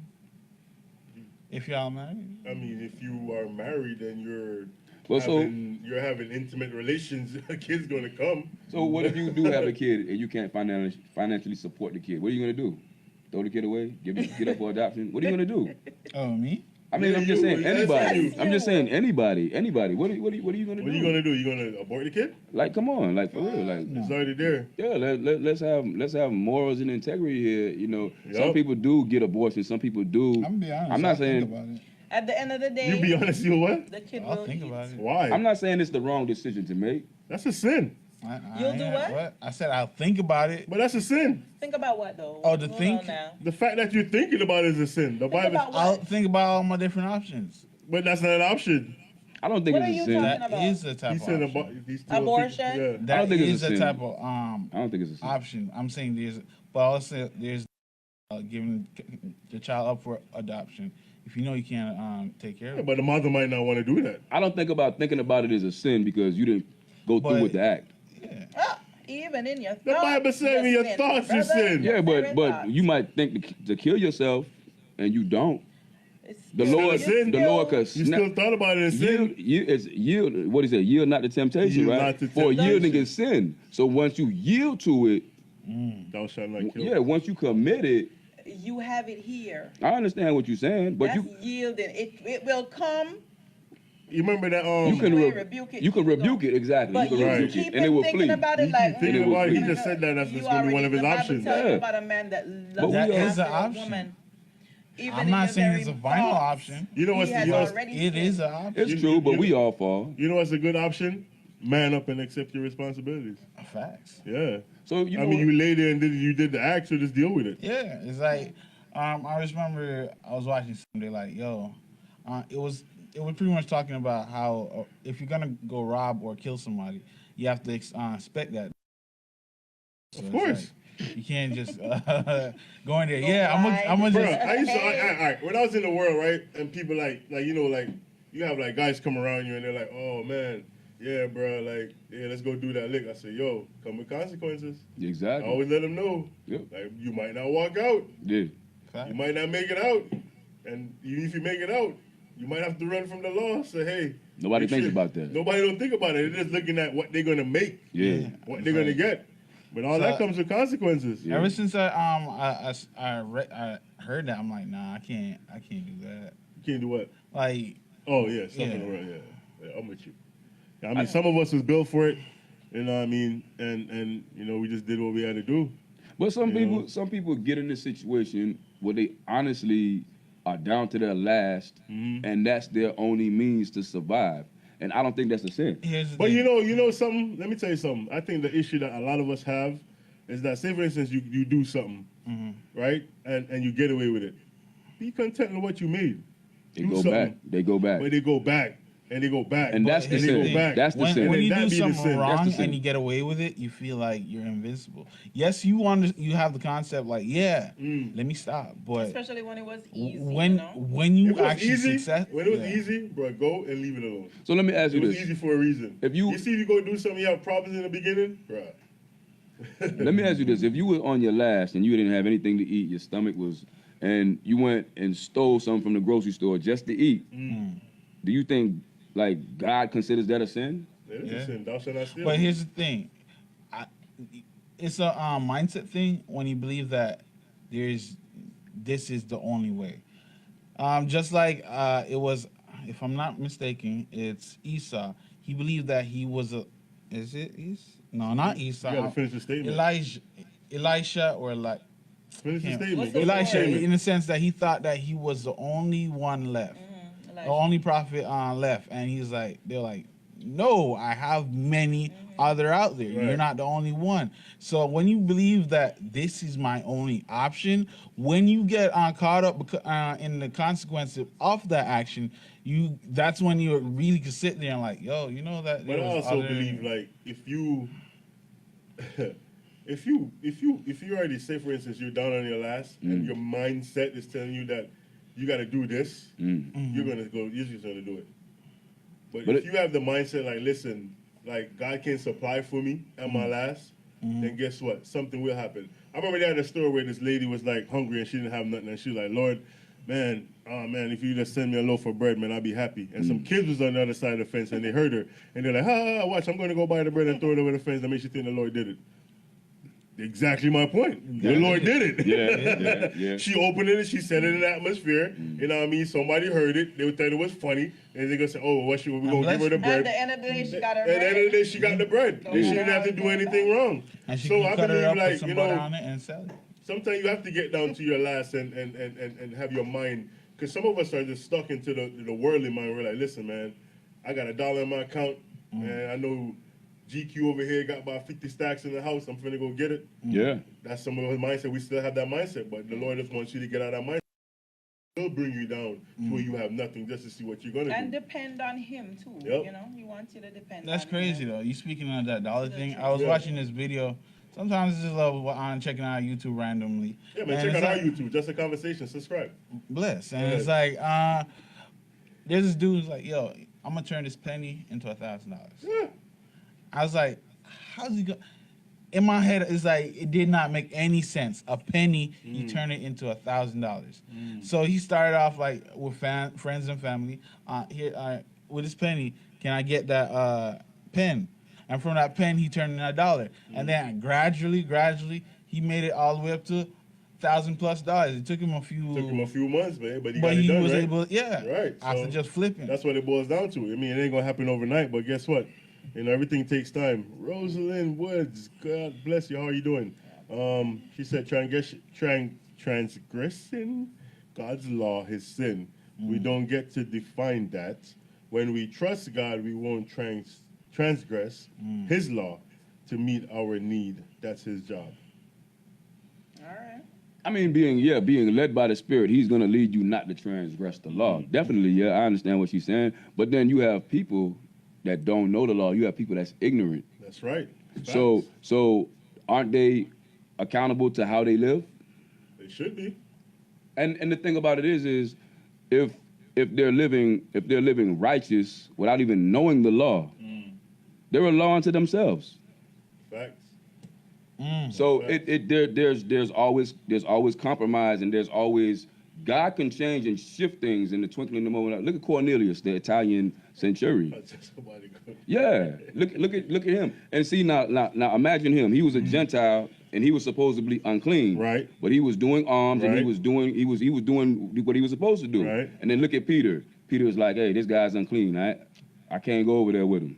If y'all married? I mean, if you are married and Well, you're having intimate relations, a kid's gonna come. So what if you do have a kid and you can't financially support the kid? What are you gonna do? Throw the kid away? Get up for adoption? What are you gonna do? Oh, me? I mean, Yeah, I'm just you. saying That's anybody. you. I'm just saying anybody. What are you gonna do? What are you gonna do? You gonna abort the kid? Like, come on, like for real, like. No. It's already there. Yeah, let's have morals and integrity here. You know, some Yup. people do get abortion. Some people do. I'm gonna be honest. I'm not I'll think saying- about it. At the end of the day, You be honest, you what? the kid I'll will think eat. about it. Why? I'm not saying it's the wrong decision to make. That's a sin. You'll do what? I said I'll think about it. But that's a sin. Think about what though? Oh, to Hold think? on now. The fact that you're thinking about it is a sin. The Bible, about I'll what? think about all my different options. but that's not an option. I don't think What it's are a you sin. talking I That about? is a type He of said option. about he's still Abortion? Yeah. That don't think it's is a a sin. type of don't think it's a sin. option. I'm saying but also there's giving the child up for adoption if you know you can't take care of Yeah, it. but the mother might not want to do that. I don't think about thinking about it as a sin because you didn't go through But- with the act. Yeah. Even in your The thoughts, Bible said in your sin, thoughts you brother. sin. Yeah, Very but thoughts. you might think to kill yourself and you don't. It's The still- Lord, it's sin. the still- Lord could You snap. still thought about it as sin. Yield. What is it? Yield not to temptation, Yield right? not to For temptation. yielding is sin. So once you yield to it, Thou shalt not kill. yeah. Once you commit it, You have it here. I understand what you're saying, but That's you yielding. It will come. You remember that? you can Way re- rebuke it, you can keep rebuke going. it exactly. But you you can Right. rebuke keep it, and it will thinking flee. about You it like keep thinking And it about it. will He flee. just said that. That's you going to be one of his the Bible options. tells you Yeah. about a man that But loves that after is an a option. woman. Even I'm in not your saying very it's a final thoughts, option. You know what's he has you know, already It sinned. is an option. It's You- true, but you- we all fall. you know what's a good option? Man up and accept your responsibilities. Facts. Yeah. So you know, I mean, you lay there and you did the act, so just deal with it. Yeah, it's like I just remember I was watching something like, it was pretty much talking about how if you're gonna go rob or kill somebody, you have to expect that. So Of it's course. like, you can't just go in there. Go Yeah, I'm gonna Bro, just. I used to, all right, when I was in the world, right, and people like, you have like guys come around you and they're like, oh man, yeah, bro, like, yeah, let's go do that lick. I say, yo, come with consequences. I exactly. always let them know. Yep. Like, you might not walk out. Yeah. You might not make it out. And even if you make it out, you might have to run from the law. Say, hey. Nobody make thinks sure- about that. Nobody don't think about it. They're just looking at what they're going to make, Yeah. what they're going to get. But all that comes with consequences. Yeah. Ever since I heard that, I'm like, nah, I can't do that. You can't do what? Like, Oh, yeah, something Yeah. around, yeah. I'm with you. I mean, some of us was built for it, you know what I mean? And you know, we just did what we had to do. But some You know? people get in this situation where they honestly are down to their last, Mhm. and that's their only means to survive. and I don't think that's a sin. Here's the But thing. you know something? Let me tell you something. I think the issue that a lot of us have is that, say for instance, you do something, right? And you get away with it. Be content with what you made. They Do go something. back. They go back. But they go back. And they go back. And that's the and they sin. go back. That's the when, sin. when And you that do be the something sin. That's wrong the sin. and you get away with it, you feel like you're invincible. Yes, you have the concept like, yeah, let me stop. But Especially when it was easy, when you know? when you If it was actually easy, success, when it was yeah. easy, bro, go and leave it alone. So let me ask It you was this. easy for a reason. If you- see if you go do something, you have problems in the beginning, bro. Let me ask you this: if you were on your last and you didn't have anything to eat, your stomach was, and you went and stole something from the grocery store just to eat, do you think like God considers that a sin? It is Yeah. a sin. Thou shalt not steal. But here's the thing, it's a mindset thing when you believe that this is the only way. Just like it was, if I'm not mistaken, it's Esau. He believed that he was a. Is it Esau? No, not Esau. You gotta finish the statement. Elisha or like Finish the him. statement. What's Go the for Elisha, statement. in the sense that he thought that he was the only one left, the only prophet left, and he's like, they're like, no, I have many other out there. You're Right. not the only one. So when you believe that this is my only option, when you get caught up in the consequences of that action, that's when you really can sit there and like, yo, you know that. But I there was also other- believe like if you already say for instance you're down on your last and your mindset is telling you that you got to do this, you're just gonna do it. But if you have the mindset like, listen, like God can supply for me at my last, then guess what? Something will happen. I remember they had a story where this lady was like hungry and she didn't have nothing, and she was like, Lord, man, oh man, if you just send me a loaf of bread, man, I'll be happy. And some kids was on the other side of the fence and they heard her and they're like, watch, I'm gonna go buy the bread and throw it over the fence. That makes you think the Lord did it. Exactly my point. The Lord did it. Yeah. She opened it and she said it in the atmosphere. You know what I mean? Somebody heard it. They would think it was funny. And they're going to say, oh, we going to give her the At bread. the end of the day, she got her At the end of the bread. day, she got the bread. And she didn't have to do anything wrong. And she So can I cut it believe, up, put like, some you butter know, on it and sell it. sometimes you have to get down to your last and have your mind. Because some of us are just stuck into the worldly mind. We're like, listen, man, I got $1 in my account. And I know GQ over here got about 50 stacks in the house. I'm finna go get it. Yeah. That's some of the mindset. We still have that mindset, but the Lord just wants you to get out of that mindset. He'll bring you down to where you have nothing just to see what you're gonna And do. depend on him too. Yep. You know, he wants you to depend. That's on crazy him. though. You speaking of that dollar thing? I was Yeah. watching this video. Sometimes I just love checking out YouTube randomly. Yeah, man, And check it's out our like- YouTube. Just a conversation. Subscribe. Bliss, and Yeah. it's like there's this dude who's like, yo, I'm gonna turn this penny into $1,000. Yeah. I was like, how's he going? In my head, it's like it did not make any sense. A penny, you turn it into $1,000. So he started off like with friends and family. With his penny, can I get that pen? And from that pen, he turned in $1. And then gradually, he made it all the way up to $1,000+ It took him a few. Took him a few months, man, but he but got it he done, was right? able, yeah. Right. After So just flipping. That's what it boils down to. I mean, it ain't gonna happen overnight, but guess what? You know, everything takes time. Rosalind Woods, God bless you. How are you doing? She said, transgressing God's law is sin. We don't get to define that. When we trust God, we won't transgress His law to meet our need. That's His job. All right. I mean, being led by the Spirit, He's going to lead you not to transgress the law. Definitely, yeah, I understand what she's saying. But then you have people that don't know the law. You have people that's ignorant. That's right. So aren't they accountable to how they live? They should be. And the thing about it is if they're living righteous without even knowing the law, they're a law unto themselves. Facts. So there's always compromise, and there's always God can change and shift things in the twinkling of a moment. Look at Cornelius, the Italian centurion. That's somebody good. Yeah, look at him, and see now imagine him. He was a Gentile, and he was supposedly unclean. Right. But he was doing alms, and he Right. was doing what he was supposed to do. Right. And then look at Peter. Peter was like, "Hey, this guy's unclean. I can't go over there with him."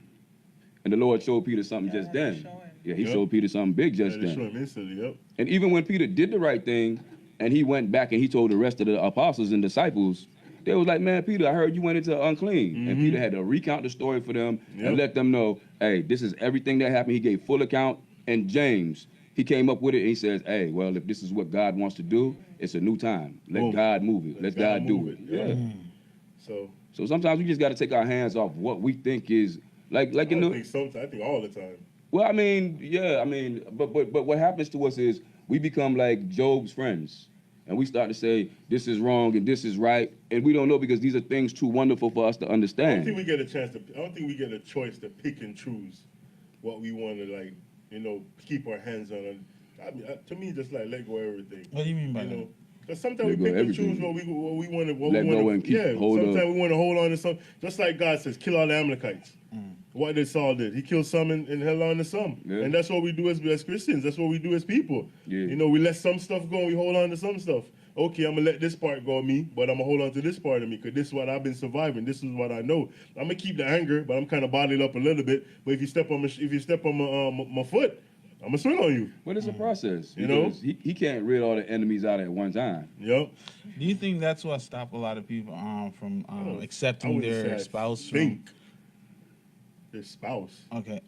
And the Lord showed Peter something just Yeah, then. show him. Yeah, he Yep. showed Peter something big just Yeah, they show then. him instantly, yep. And even when Peter did the right thing, and he went back and he told the rest of the apostles and disciples, They was like, man, Peter, I heard you went into unclean. And Peter had to recount the story for them and let them know, hey, this is everything that happened. He gave full account. And James, he came up with it and he says, hey, well, if this is what God wants to do, it's a new time. Let God move it. Let God do it. Yeah. So sometimes we just got to take our hands off what we think is like I in don't the. think sometimes. I think all the time. Well, I mean, yeah, I mean, but what happens to us is we become like Job's friends, and we start to say this is wrong and this is right, and we don't know because these are things too wonderful for us to I don't understand. think we get a chance to. I don't think we get a choice to pick and choose what we want to like. Keep our hands on. I mean, to me, just like let go of everything. What do you mean by You that? know, because sometimes we Let go pick of and choose everything. what we want to. Let go and keep hold of. Sometimes we want to hold on to something. Just like God says, kill all the Amalekites. What did Saul did? He killed some and held on to some. Yeah. And that's what we do as Christians. That's what we do as people. Yeah. We let some stuff go and we hold on to some stuff. Okay, I'm going to let this part go of me, but I'm going to hold on to this part of me because this is what I've been surviving. This is what I know. I'm going to keep the anger, but I'm kind of bottled up a little bit. But if you step on my foot, I'm going to swing on you. But it's a process. You know? because he can't rid all the enemies out at one time. Yep. Do you think that's what stopped a lot of people from I accepting wouldn't say their I spouse? think their spouse. Okay.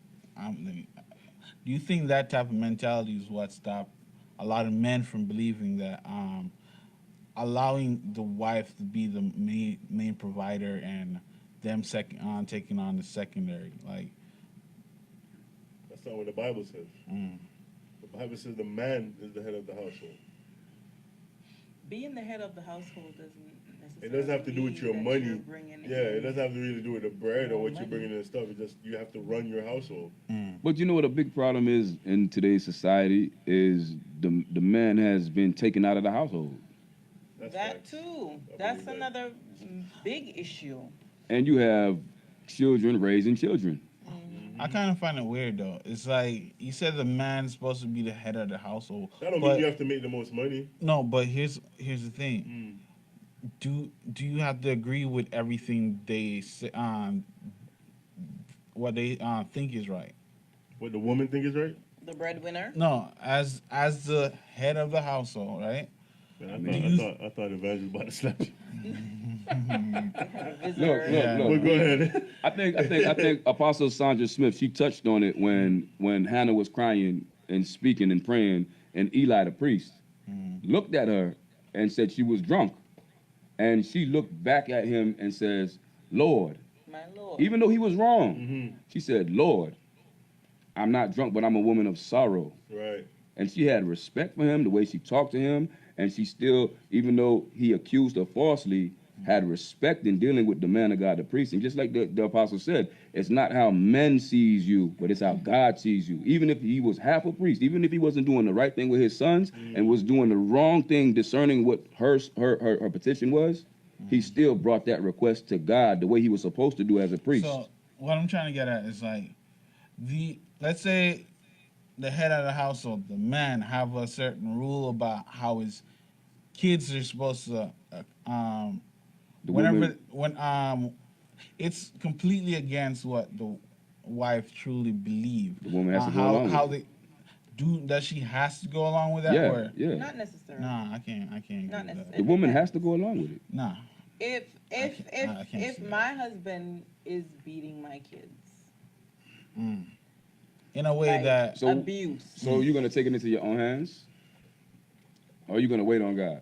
Do you think that type of mentality is what stopped a lot of men from believing that allowing the wife to be the main provider and them taking on the secondary? Like, That's not what the Bible says. The Bible says the man is the head of the household. Being the head of the household doesn't necessarily It doesn't have to do with mean your that money. you're bringing Yeah, in it doesn't have to really do with the bread or more what you're money. bringing in and stuff. It's just you have to run your household. But you know what a big problem is in today's society is the man has been taken out of the household. That's That facts. too. I That's believe that. another big issue. And you have children raising children. I kind of find it weird though. It's like you said the man's supposed to be the head of the household. That don't but, mean you have to make the most money. No, but here's the thing. Do you have to agree with everything they say, what they think is right? What the woman think is right? The breadwinner. No, as the head of the household, right? Man, I thought Evangelist about to slap you. Visitor. Yeah. But go ahead. I think Apostle Sandra Smith, she touched on it when Hannah was crying and speaking and praying, and Eli the priest looked at her and said she was drunk, and she looked back at him and says, "Lord," My Lord. even though he was wrong, she said, "Lord, I'm not drunk, but I'm a woman of sorrow." Right. And she had respect for him, the way she talked to him, and she still, even though he accused her falsely, had respect in dealing with the man of God, the priest. And just like the apostle said, it's not how men sees you, but it's how God sees you. Even if he was half a priest, even if he wasn't doing the right thing with his sons and was doing the wrong thing discerning what her petition was, he still brought that request to God the way he was supposed to do as a priest. So what I'm trying to get at is like let's say the head of the household, the man, have a certain rule about how his kids are supposed to when it's completely against what the wife truly believed. The woman has to go how along how with they does she has to go along with that? Yeah, or? yeah. Not necessarily. Nah, I can't Not agree with that. necessarily. The woman has to go along with it. Nah. If I can't see if that. my husband is beating my kids, In a way like that So- abuse. So you're gonna take it into your own hands, or are you gonna wait on God?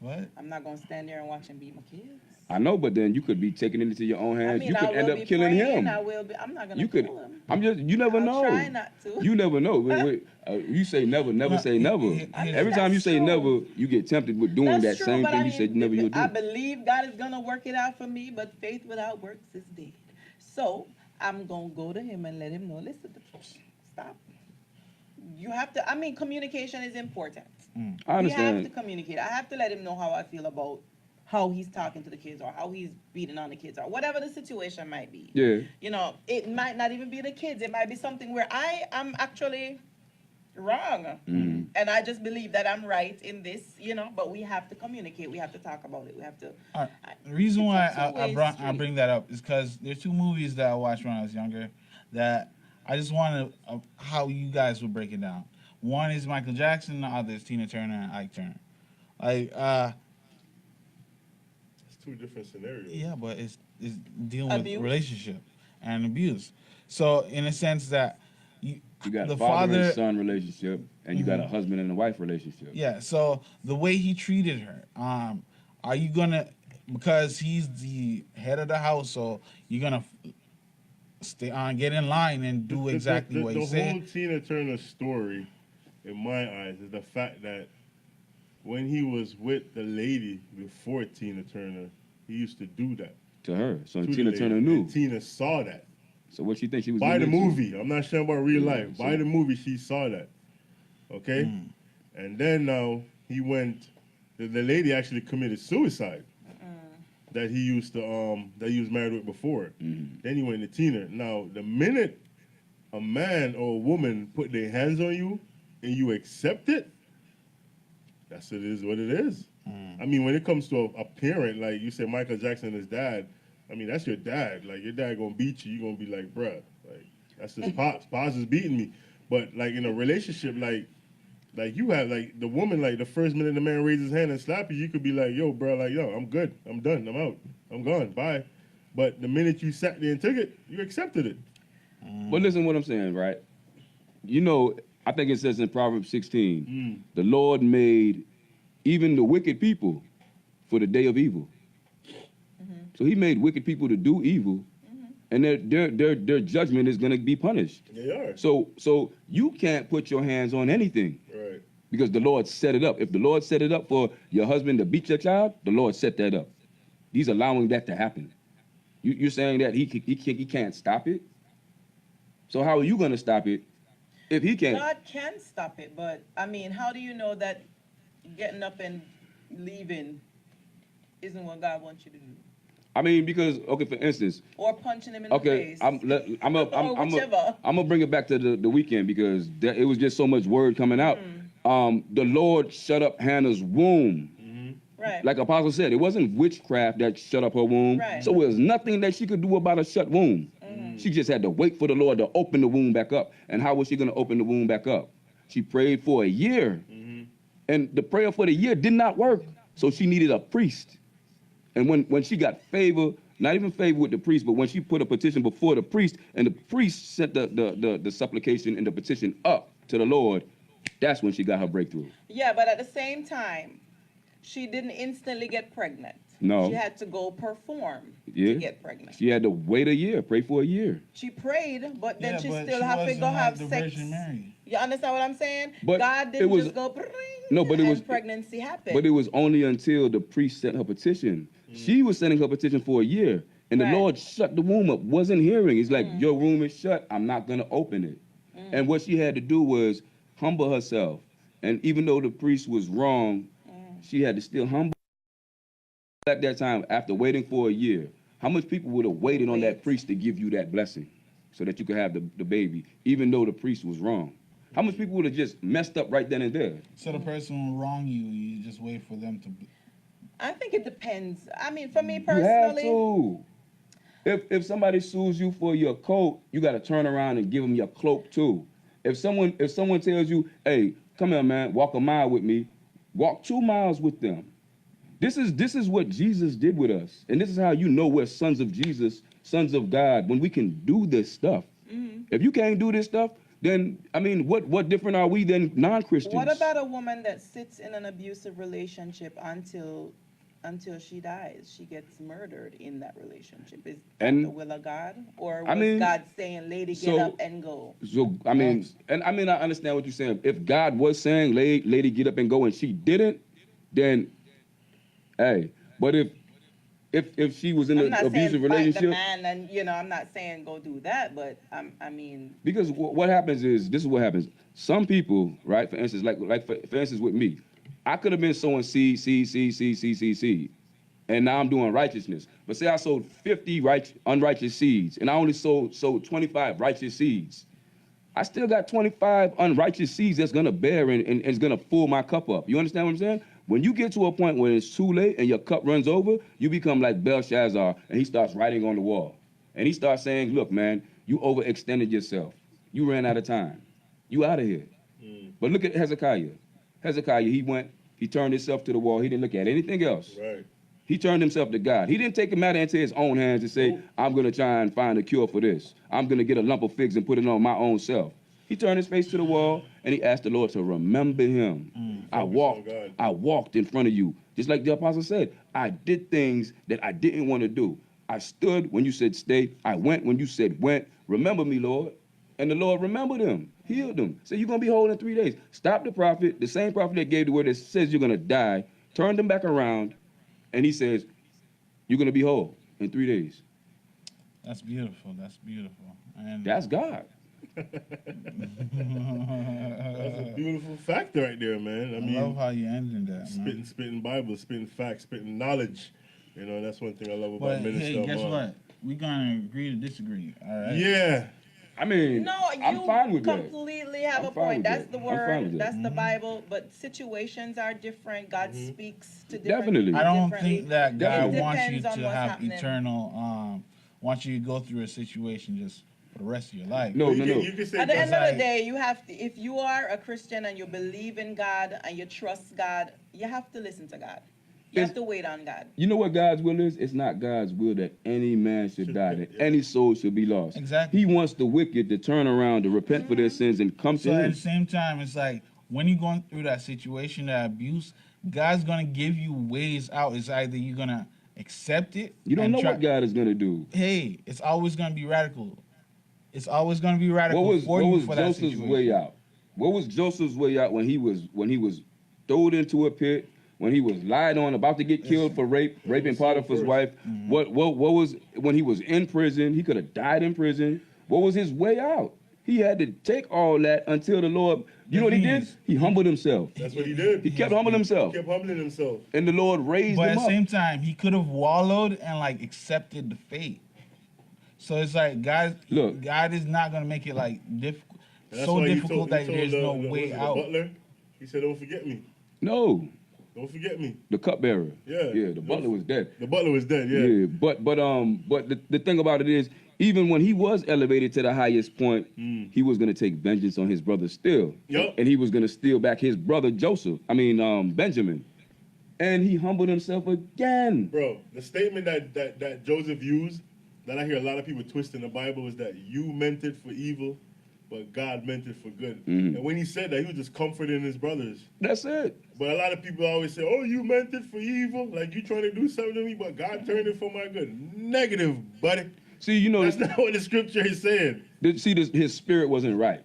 what? I'm not gonna stand there and watch him beat my kids. I know, but then you could be taking it into your own hands. You I could will end be up killing praying, him. I will be. I'm not gonna You could. kill him. You never I'll know. try not to. You never know. You say never, never No, say never. I mean, Every time you that's say true. never, you get tempted with doing That's that true, same but thing I you mean, said never you'll do. I believe God is gonna work it out for me, but faith without works is dead. So I'm gonna go to him and let him know. Listen, stop. You have to. I mean, communication is important. I We have understand. to communicate. I have to let him know how I feel about how he's talking to the kids or how he's beating on the kids or whatever the situation might be. Yeah. You know, it might not even be the kids. It might be something where I am actually wrong. Mhm. And I just believe that I'm right in this, but we have to communicate. We have to talk about it. We have to. All right. The reason why It's a two-way I street. bring that up is because there's two movies that I watched when I was younger that I just wanted how you guys would break it down. One is Michael Jackson, the other is Tina Turner and Ike Turner. Like, two different scenarios. Yeah, but it's dealing with Abuse. relationship and abuse. So in a sense that You got the a father father- and son relationship, and you got a husband and a wife relationship. yeah, so the way he treated her, are you gonna, because he's the head of the household, you're gonna stay on, get in line and do exactly what he The said? whole Tina Turner story, in my eyes, is the fact that when he was with the lady before Tina Turner, he used to do that. To her, so to the Tina lady. Turner knew. And Tina saw that. So what she think she was By the getting into? movie. I'm not sure about real Yeah, life. so- By the movie, she saw that. Okay? And then now he went, the lady actually committed suicide. That he used to, that he was married with before. Then he went to Tina. Now, the minute a man or a woman put their hands on you and you accept it, that's it is what it is. I mean, when it comes to a parent, like you said, Michael Jackson, his dad, I mean, that's your dad. Like, your dad gonna beat you. You're gonna be like, bruh, like, that's his pops. Pops is beating me. But, like, in a relationship, like you have, like, the woman, like, the first minute the man raises his hand and slap you, you could be like, yo, bro, like, yo, I'm good. I'm done. I'm out. I'm gone. Bye. But the minute you sat there and took it, you accepted it. But listen what I'm saying, right? You know, I think it says in Proverbs 16, the Lord made even the wicked people for the day of evil. So he made wicked people to do evil, and their judgment is going to be punished. They are. So you can't put your hands on anything Right. because the Lord set it up. If the Lord set it up for your husband to beat your child, the Lord set that up. He's allowing that to happen. You're saying that he can't stop it? So how are you going to stop it if he can't? God can stop it, but I mean, how do you know that getting up and leaving isn't what God wants you to do? I mean, because, okay, for instance, Or punching him in the okay, face? I'm whichever. gonna bring it back to the weekend because it was just so much word coming out. The Lord shut up Hannah's womb. Right. Like Apostle said, it wasn't witchcraft that shut up her womb. Right. So there was nothing that she could do about a shut womb. She just had to wait for the Lord to open the womb back up. And how was she going to open the womb back up? She prayed for a year. And the prayer for the year did not work. So she needed a priest. And when she got favor, not even favor with the priest, but when she put a petition before the priest, and the priest sent the supplication and the petition up to the Lord, that's when she got her breakthrough. Yeah, but at the same time, she didn't instantly get pregnant. No. She had to go perform Yeah. to get pregnant. She had to wait a year, pray for a year. She prayed, but then Yeah, she but still she have to wasn't go like have the sex. Virgin Mary. You understand what I'm saying? But God it didn't was- just go bring, No, but it and was- pregnancy happened. But it was only until the priest sent her petition. She was sending her petition for a year. And Right. the Lord shut the womb up, wasn't hearing. He's like, your womb is shut. I'm not going to open it. And what she had to do was humble herself. And even though the priest was wrong, she had to still humble at that time after waiting for a year. How much people would have waited on that Wait. priest to give you that blessing so that you could have the baby, even though the priest was wrong? How much people would have just messed up right then and there? So the person will wrong you, you just wait for them to. I think it depends. I mean, for me You have personally, to. If somebody sues you for your coat, you got to turn around and give them your cloak too. If someone tells you, "Hey, come here, man, walk a mile with me," walk 2 miles with them. This is what Jesus did with us, and this is how you know we're sons of Jesus, sons of God, when we can do this stuff. If you can't do this stuff, then I mean, what different are we than non-Christians? what about a woman that sits in an abusive relationship until she dies? She gets murdered in that relationship. Is that And- the will of God? Or I was mean, God saying, lady, get so- up and go? So I mean, I understand what you're saying. If God was saying, "Lady, get up and go," and she didn't, then, hey. But if she was in I'm an not abusive saying fight relationship, the man, and I'm not saying go do that, but I mean, because what happens is this is what happens. Some people, right? For instance, for instance with me, I could have been sowing seed, and now I'm doing righteousness. But say I sowed 50 unrighteous seeds, and I only sowed 25 righteous seeds. I still got 25 unrighteous seeds that's gonna bear and it's gonna fill my cup up. You understand what I'm saying? When you get to a point where it's too late and your cup runs over, you become like Belshazzar, and he starts writing on the wall. And he starts saying, "Look, man, you overextended yourself. You ran out of time. You out of here." But look at Hezekiah. Hezekiah, he turned himself to the wall. He didn't look at anything else. Right. He turned himself to God. He didn't take the matter into his own hands and say, I'm going to try and find a cure for this. I'm going to get a lump of figs and put it on my own self. He turned his face to the wall and he asked the Lord to remember him. I walked in front of you. Just like the apostle said, I did things that I didn't want to do. I stood when you said stay. I went when you said went. Remember me, Lord. And the Lord remembered him, healed him. Said, you're going to be whole in 3 days. Stop the prophet, the same prophet that gave the word that says you're going to die, turned him back around, and he says, you're going to be whole in 3 days. That's beautiful. That's beautiful. And That's God. That's a beautiful factor right there, man. I mean, love how you ended that, man. spitting Bible, spitting facts, spitting knowledge. You know, that's one thing I love about But Minister hey, guess Amon. what? We're gonna agree to disagree. All right. Yeah. I mean, No, I'm fine you with that. completely have I'm a fine point. with That's that. the I'm fine word. with that. That's the Bible. But situations are different. God Mm-hmm. speaks to different. Definitely. I don't differently. think that God Definitely. wants you Depends on to what's have happening. eternal. Wants you to go through a situation just for the rest of your life. No, you no, can, no. You can say At the that's end of like- the day, you have to. If you are a Christian and you believe in God and you trust God, you have to listen to God. You have to wait on God. You know what God's will is? It's not God's will that any man should die, that any soul should be lost. Exactly. He wants the wicked to turn around, to repent for their sins and come So to at him. the same time, it's like when you're going through that situation, that abuse, God's gonna give you ways out. It's either you're gonna accept it. You don't and know try- what God is going to do. Hey, it's always gonna be radical. It's always gonna be radical What for was you for that Joseph's situation. way out? What was Joseph's way out when he was thrown into a pit, when he was lied on, about to get killed for raping Potiphar's wife? Mm-hmm. What was when he was in prison? He could have died in prison. What was his way out? He had to take all that until the Lord. You know what he did? Yes. He humbled himself. That's what he did. He kept humbling himself, He kept humbling himself. and the Lord raised But him at the up. same time, he could have wallowed and like accepted the fate. So it's like God is not gonna make it like difficult, And that's so why he difficult told that there's no was way it the out. butler, he said, "Don't forget me. No, Don't forget me." the cupbearer. Yeah. yeah. The butler was dead. The butler was dead. Yeah. Yeah, but the thing about it is, even when he was elevated to the highest point, he was gonna take vengeance on his brother still. Yup. And he was gonna steal back his brother Benjamin. And he humbled himself again. Bro, the statement that Joseph used, that I hear a lot of people twist in the Bible, is that you meant it for evil, but God meant it for good. And when he said that, he was just comforting his brothers. That's it. But a lot of people always say, "Oh, you meant it for evil, like you trying to do something to me, but God turned it for my good." Negative, buddy. See, you know, That's not what the scripture is saying. his spirit wasn't right.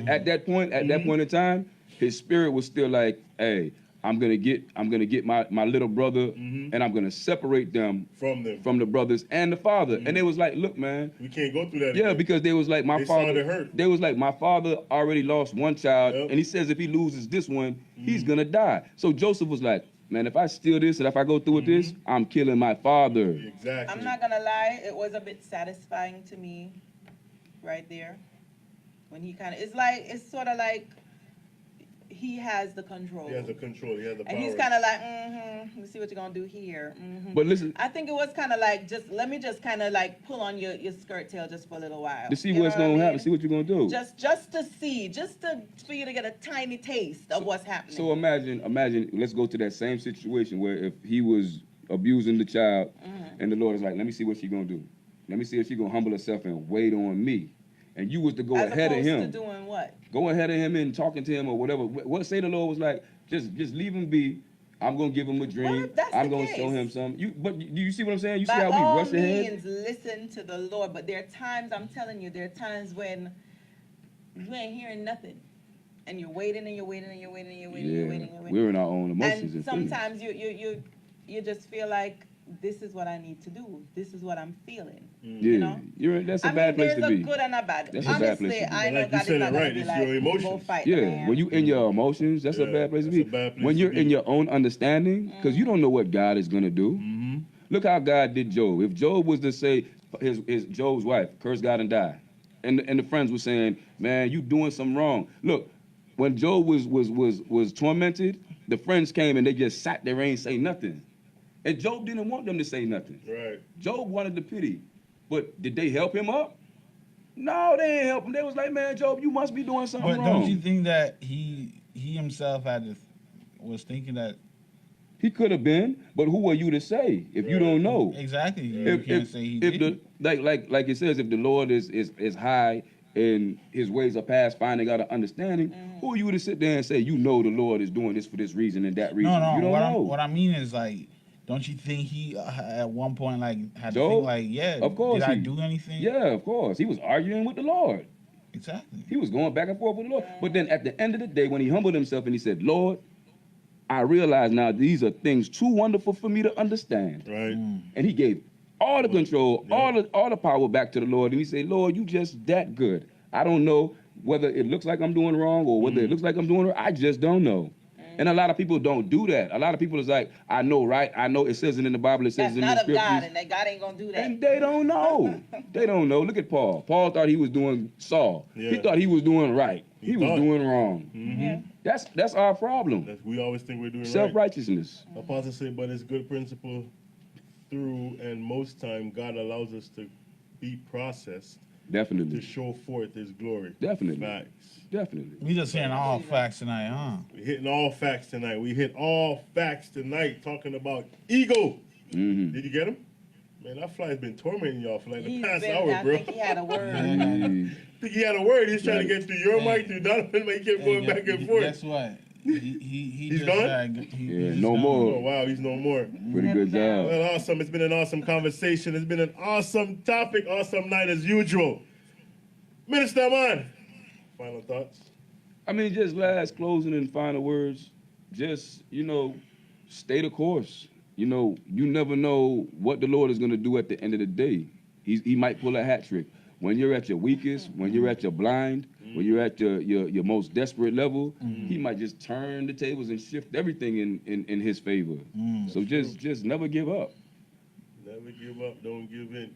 At that point in time, his spirit was still like, "Hey, I'm gonna get my little brother, and I'm gonna separate them From them. from the brothers and the father." And they was like, "Look, man, We can't go through that. yeah," again. because they was like, They started hurt. They was like, my father already lost one child, Yep. and he says if he loses this one, he's gonna die. So Joseph was like, "Man, if I steal this and if I go through with this, I'm killing my father." Exactly. I'm not gonna lie, it was a bit satisfying to me, right there, when he it's sort of like he has the control, He has the control. He has the power. and he's kind of like, let's see what you're gonna do here. But listen, I think it was kind of like let me just kind of like pull on your skirt tail just for a little while to see You what's know what I gonna mean? happen, see what you're gonna do. Just to see, for you to get a tiny taste of what's happening. So imagine, let's go to that same situation where if he was abusing the child, and the Lord is like, "Let me see what she gonna do. Let me see if she gonna humble herself and wait on me." And you was to go As ahead of opposed him. to doing what? Go ahead of him and talking to him or whatever. What say the Lord was like, just leave him be. I'm gonna give him a dream. Well, if that's I'm the gonna case, show him something. But do you see what I'm saying? You see By how all we rush ahead? means, listen to the Lord. But there are times, I'm telling you, there are times when you ain't hearing nothing. And you're waiting and you're waiting and you're waiting and you're waiting and you're waiting and you're waiting. We're in our own emotions And feelings. sometimes you just feel like, this is what I need to do. This is what I'm feeling. Yeah, know? that's a bad place to there's be. a good and a bad. That's a bad Honestly, place to be. I know Like you God said is not it gonna right, be it's like, your go emotions. fight the Yeah, man. when you in your emotions, that's a Yeah, bad place to that's be. a bad place When to you're be. in your own understanding, because you don't know what God is gonna do. Look how God did Job. If Job was to say his Job's wife, curse God and die, and the friends were saying, "Man, you doing something wrong." Look, when Job was tormented, the friends came and they just sat there and ain't say nothing. And Job didn't want them to say nothing. Right. Job wanted the pity, but did they help him up? No, they didn't help him. They was like, "Man, Job, you must be doing something But wrong." don't you think that he himself was thinking that He could have been, but who are you to say if you don't know? Exactly. You If can't if, say he if the didn't. like it says, if the Lord is high and his ways are past finding out an understanding, who are you to sit there and say you know the Lord is doing this for this reason and that reason? No, You don't know. what I mean is like, don't you think he at one point like had to Job? think like, yeah, Of course did I he- do anything? Yeah, of course. He was arguing with the Lord. Exactly. He was going back and forth with the Lord. But then at the end of the day, when he humbled himself and he said, Lord, I realize now these are things too wonderful for me to understand. Right. And he gave all the control, Yeah. all the power back to the Lord. And he said, Lord, you just that good. I don't know whether it looks like I'm doing wrong or whether it looks like I'm doing right. I just don't know. And a lot of people don't do that. A lot of people is like, I know, right? I know it says it in the Bible, it says That's it in the not of scriptures. God, and that God ain't gonna do that. And they don't know. They don't know. Look at Paul. Paul thought he was doing Saul. He Yeah. thought he was doing right. He was thought. doing wrong. Yeah. That's our problem. We always think we're doing right. Self-righteousness. Apostle said, but it's good principle through, and most time God allows us to be processed to Definitely. show forth His glory. Definitely. Facts. Definitely. We just hearing all facts tonight, huh? We hitting all facts tonight. We hit all facts tonight, talking about ego. Mm-hmm. Did you get him? Man, that fly's been tormenting y'all for like the He's past been, hour, I bro. think he had a word. Mm-hmm. I think he had a word. He's trying to Yeah. get through your mic, through Donovan, but he kept going back and forth. Guess what? He He's just gone? Yeah, he's no gone. more. Oh, wow, he's no more. Pretty good job. Well, awesome. It's been an awesome conversation. It's been an awesome topic, awesome night as usual. Minister Man, final thoughts? I mean, just last closing and final words. Just, stay the course. You never know what the Lord is going to do at the end of the day. He might pull a hat trick. When you're at your weakest, when you're at your blind, when you're at your most desperate level, he might just turn the tables and shift everything in his favor. So just never give up. Never give up. Don't give in.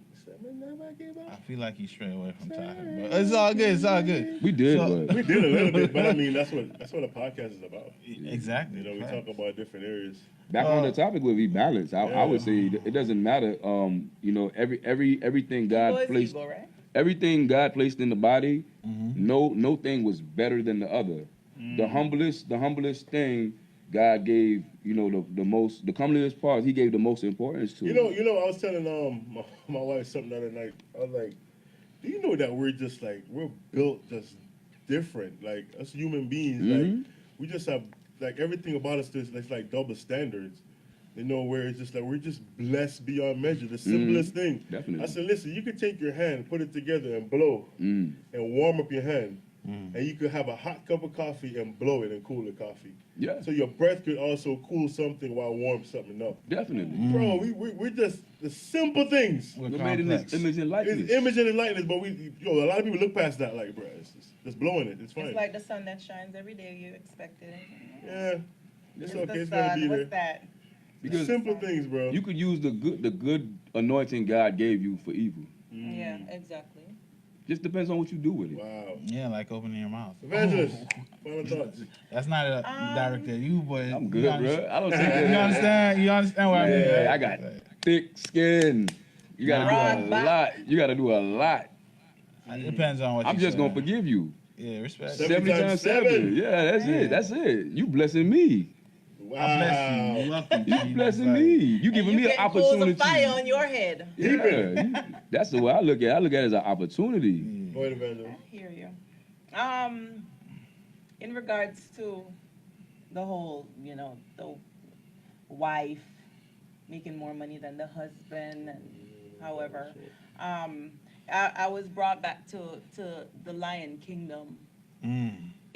Never give I up. feel like he strayed away from talking, but it's all good. It's all good. We did, So- but We did a little bit, but I mean, that's what a podcast is about. Exactly. We talk about different areas. back on the topic would be balance. I would say it doesn't matter. Everything God Ego is placed. ego, right? Everything God placed in the body, no thing was better than the other. The humblest thing God gave, the comeliest part, He gave the most importance to. You know, I was telling my wife something the other night. I was like, do you know that we're built just different? Like us human beings, like we just have like everything about us is like double standards. Where it's just like we're just blessed beyond measure. The simplest thing. Definitely. I said, listen, you could take your hand, put it together, and blow, and warm up your hand, and you could have a hot cup of coffee and blow it and cool the coffee. Yeah. So your breath could also cool something while warm something up. Definitely. Bro, we're just the simple things. We're We're made in His complex. image and likeness. It's image and likeness, but a lot of people look past that like, bro, it's just blowing it. It's fine. It's like the sun that shines every day. You expect it. Yeah, it's okay. the It's gonna sun. be What's there. that? Because Simple things, bro. you could use the good anointing God gave you for evil. Yeah, exactly. Just depends on what you do with it. Wow. Yeah, like opening your mouth. Evangelist, final thoughts. That's not a directed at you, but I'm you good, bro. I don't take that. You understand? You understand what I mean? Yeah, I got thick skin. You gotta Broad do a back. lot. You gotta do a lot. It depends on what I'm you just say. gonna forgive you. Yeah, respect. 70 70 times 7. Yeah, that's it. That's it. You blessing me. Wow. I bless you. Welcome, You Jesus. blessing Like, me. You giving and me you an get coals opportunity. of fire on your head. Yeah, that's the way I look at it. I look at it as an opportunity. Go ahead, Evangelist. I hear you. In regards to the whole, the wife making more money than the husband, and however, I was brought back to the Lion Kingdom.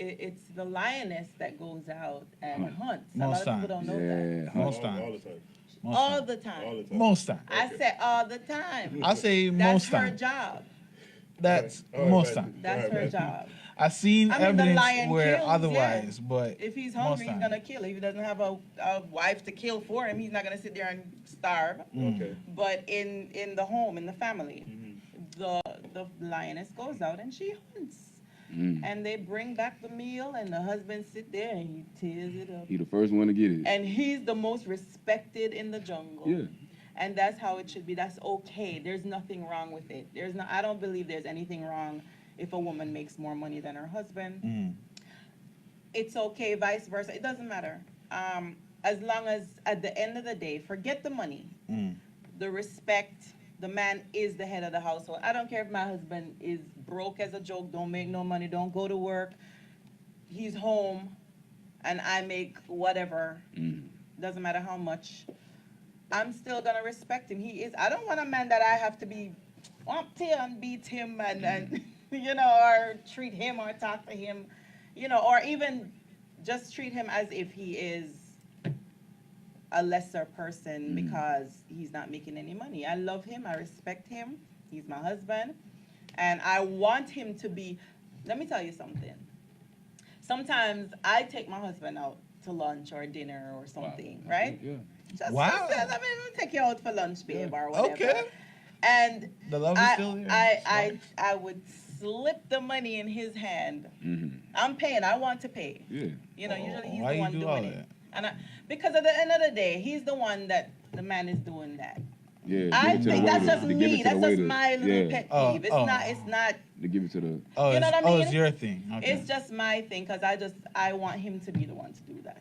It's the lioness that goes out and hunts. A Most lot of people don't know that. Yeah, Most All times. the time. Most All times. the time. All the time. Most times. I said all the time. I say That's most her times. job. That's All right, most man. times. That's All right, her man. job. I've seen I mean, the evidence lion where kills, otherwise, yeah. but If he's most hungry, he's times. gonna kill. If he doesn't have a wife to kill for him, he's not gonna sit there and starve. Okay. But in the home, in the family, the lioness goes out and she hunts. And they bring back the meal, and the husband sit there and he tears it up. He the first one to get it. And he's the most respected in the jungle. Yeah. And that's how it should be. That's okay. There's nothing wrong with it. I don't believe there's anything wrong if a woman makes more money than her husband. It's okay, vice versa. It doesn't matter. as long as at the end of the day, forget the money, the respect. The man is the head of the household. I don't care if my husband is broke as a joke, don't make no money, don't go to work. He's home, and I make whatever. Doesn't matter how much. I'm still gonna respect him. He is. I don't want a man that I have to be whomp to and beat him and you know, or treat him or talk to him, you know, or even just treat him as if he is a lesser person because he's not making any money. I love him. I respect him. He's my husband, and I want him to be. Let me tell you something. Sometimes I take my husband out to lunch or dinner or something, right? Yeah. Just Wow. let me take you out for lunch, babe, or whatever. Okay. And The love is still there. I would slip the money in his hand. Mm-hmm. I'm paying. I want to pay. Yeah. You know, usually he's Why the you one do all doing it. that? And because at the end of the day, he's the one that the man is doing that. Yeah. I give it to the think that's waiter. just To give it me. to That's the just waiter. my little Yeah. pet Oh, peeve. oh. It's not. To give it to the. Oh, You know what I mean? it's your thing. Okay. It's just my thing because I want him to be the one to do that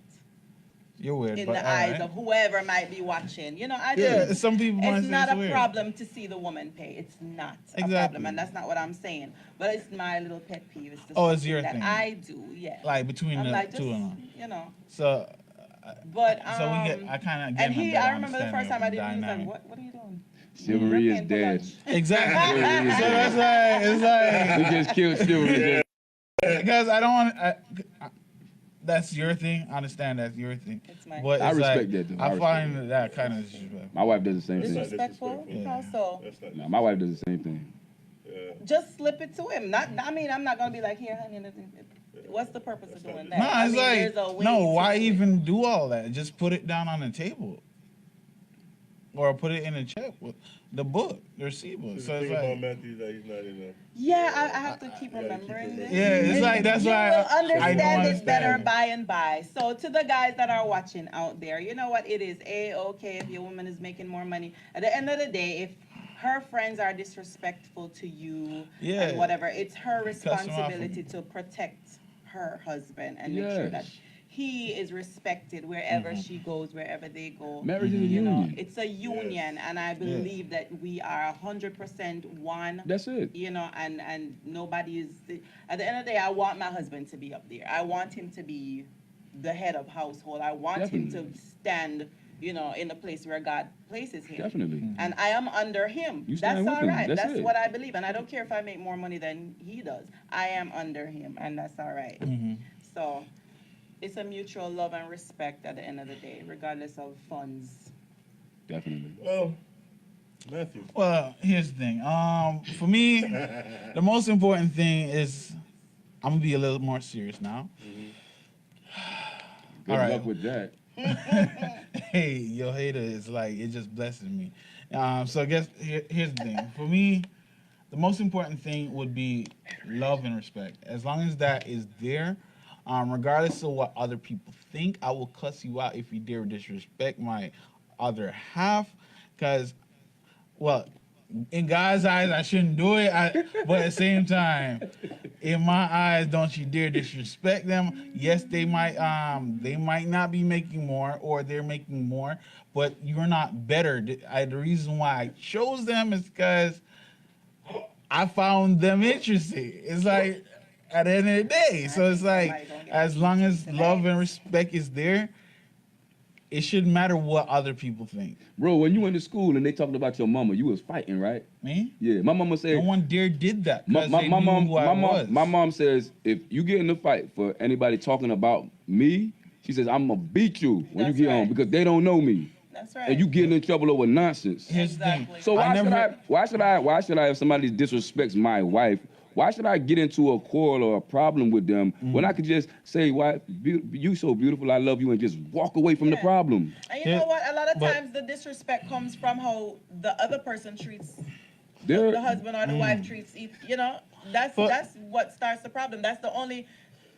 You're weird, in but the all eyes right. of whoever might be watching. You know, I Yeah, just. some people might It's say not it's a weird. problem to see the woman pay. It's not a Exactly. problem, and that's not what I'm saying. But it's my little pet peeve. It's just Oh, it's something your that thing. I do. Yeah. Like between I'm the like two of just, them. you know. So, But so we get. I kind of get. and a he. better I remember the first time I did. understanding He of was the like, dynamic. "What? What are you doing?" Chivalry We're is paying for dead. lunch. Exactly. So that's like it's like We just killed chivalry. because I don't want. That's your thing. I understand that's your thing. It's my But I it's respect like, that, though. I I respect find that. that kind of disrespectful. My wife does the same thing. disrespectful. disrespectful. Also, That's not. Nah, my wife does the same thing. just slip it to him. Not. I mean, I'm not gonna be like, "Here, honey." What's the purpose of doing that? No, I it's mean, like there's a way no. to Why do it. even do all that? Just put it down on the table, or put it in a check with the book, the receipt book. The So it's thing about like. Matthew is that he's not in Yeah, I have to keep gotta keep remembering this. Yeah, it's And like that's you why will I don't understand it better understand. by and by. So to the guys that are watching out there, you know what it is okay if your woman is making more money. At the end of the day, if her friends are disrespectful to you Yeah. and whatever, it's her Cuss 'em off. responsibility to protect her husband and make sure that Yes. he is respected wherever she goes, wherever they go. Marriage is a You know, union. it's a union, and I believe that we are 100% one. That's it. You know, and nobody is. At the end of the day, I want my husband to be up there. I want him to be the head of household. I want him Definitely. to stand, you know, in the place where God places him. Definitely. And I am under him. You That's stand with all him. right. That's That's it. what I believe, and I don't care if I make more money than he does. I am under him, and that's all right. So. It's a mutual love and respect at the end of the day, regardless of funds. Definitely. Well, Matthew. Well, here's the thing. For me, the most important thing is I'm gonna be a little more serious now. Good All right. luck with that. Hey, your hater is like it just blesses me. So I guess here's the thing. For me, the most important thing would be love and respect. As long as that is there, regardless of what other people think, I will cuss you out if you dare disrespect my other half. Because, well, in God's eyes, I shouldn't do it. But at the same time, in my eyes, don't you dare disrespect them. Yes, they might not be making more, or they're making more, but you're not better. The reason why I chose them is because I found them interesting. It's like at the end of the day. So it's like as long as love and respect is there, it shouldn't matter what other people think. Bro, when you went to school and they talked about your mama, you was fighting, right? Me? Yeah. My mama said No one did that. my 'Cause they knew who I was. mom says if you get in a fight for anybody talking about me, she says I'm gonna beat you when That's you get right. home because they don't know me. That's right. And you getting in trouble over nonsense. Here's the thing. Exactly. So I why should I if somebody disrespects my wife, why should I get into a quarrel or a problem with them when I could just say, "Why you so beautiful, I love you," and just walk away from the Yeah. problem? And you know what? A lot of But- times the disrespect comes from how the other person treats There, the husband or the wife treats each. You know, that's But- what starts the problem. That's the only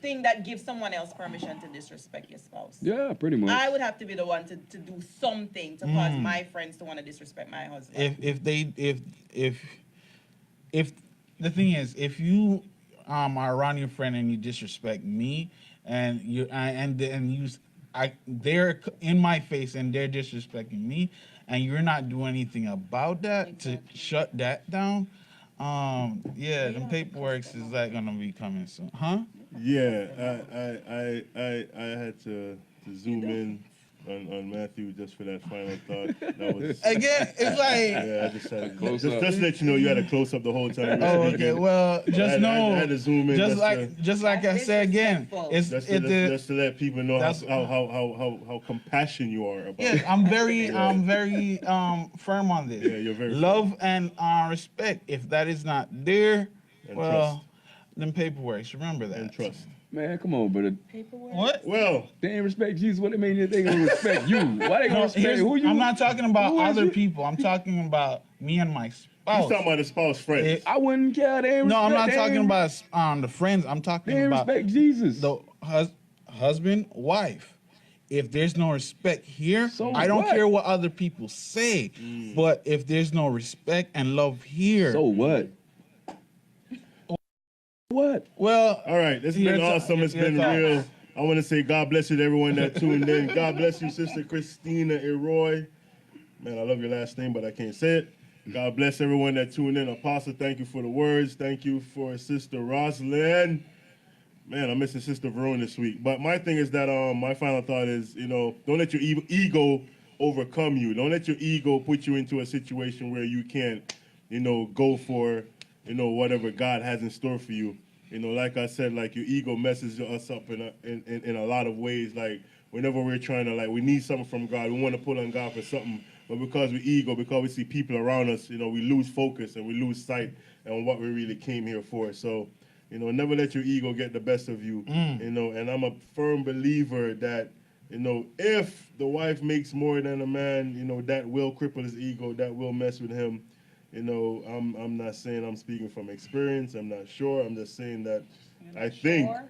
thing that gives someone else permission to disrespect your spouse. yeah, pretty much. I would have to be the one to do something to cause my friends to want to disrespect my husband. If the thing is, if you are around your friend and you disrespect me, and you they're in my face and they're disrespecting me, and you're not doing anything about that to shut that down. Yeah, them paperworks is like gonna be coming soon, huh? Yeah, I had to zoom in on Matthew just for that final thought. That was Again, it's like. yeah. I just had close just up. just to let you know you had a close up the whole time. you were Oh, okay. speaking. Well, I just had- know, I had to zoom in just just like I That's said again, disrespectful. it's just to let people know That's- how compassionate you are about yeah. it. I'm very firm on this. Yeah, you're very love and respect. If that is not there, And well, then paperworks. Remember that. and trust. Man, come on, brother. Paperwork. What? Well, They ain't respect Jesus. What they mean? They gonna respect you? Why they gonna No, respect who you? I'm not talking about who is other it? people. I'm talking about me and my he's spouse. talking about the spouse friends. It- I wouldn't care. They ain't No, I'm respect- not they talking ain't- about the friends. I'm They talking ain't about respect Jesus. the husband, wife. If there's no respect here, So I don't what? care what other people say. But if there's no respect and love here, So what? What? well, All right, it's Your been thought- awesome. It's your been thought. real. I want to say God bless you to everyone that tuned in. God bless you, Sister Christina Eroy. Man, I love your last name, but I can't say it. God bless everyone that tuned in. Apostle, thank you for the words. Thank you for Sister Rosalind. Man, I'm missing Sister Verone this week. But my thing is that my final thought is, don't let your ego overcome you. Don't let your ego put you into a situation where you can't, go for, whatever God has in store for you. Like I said, like your ego messes us up in a lot of ways. Like whenever we're trying to, we need something from God, we want to pull on God for something, but because we see people around us, we lose focus and we lose sight on what we really came here for. So, never let your ego get the best of you. And I'm a firm believer that, if the wife makes more than a man, that will cripple his ego, that will mess with him. I'm not saying I'm speaking from experience. I'm not sure. I'm just saying that I think Sure.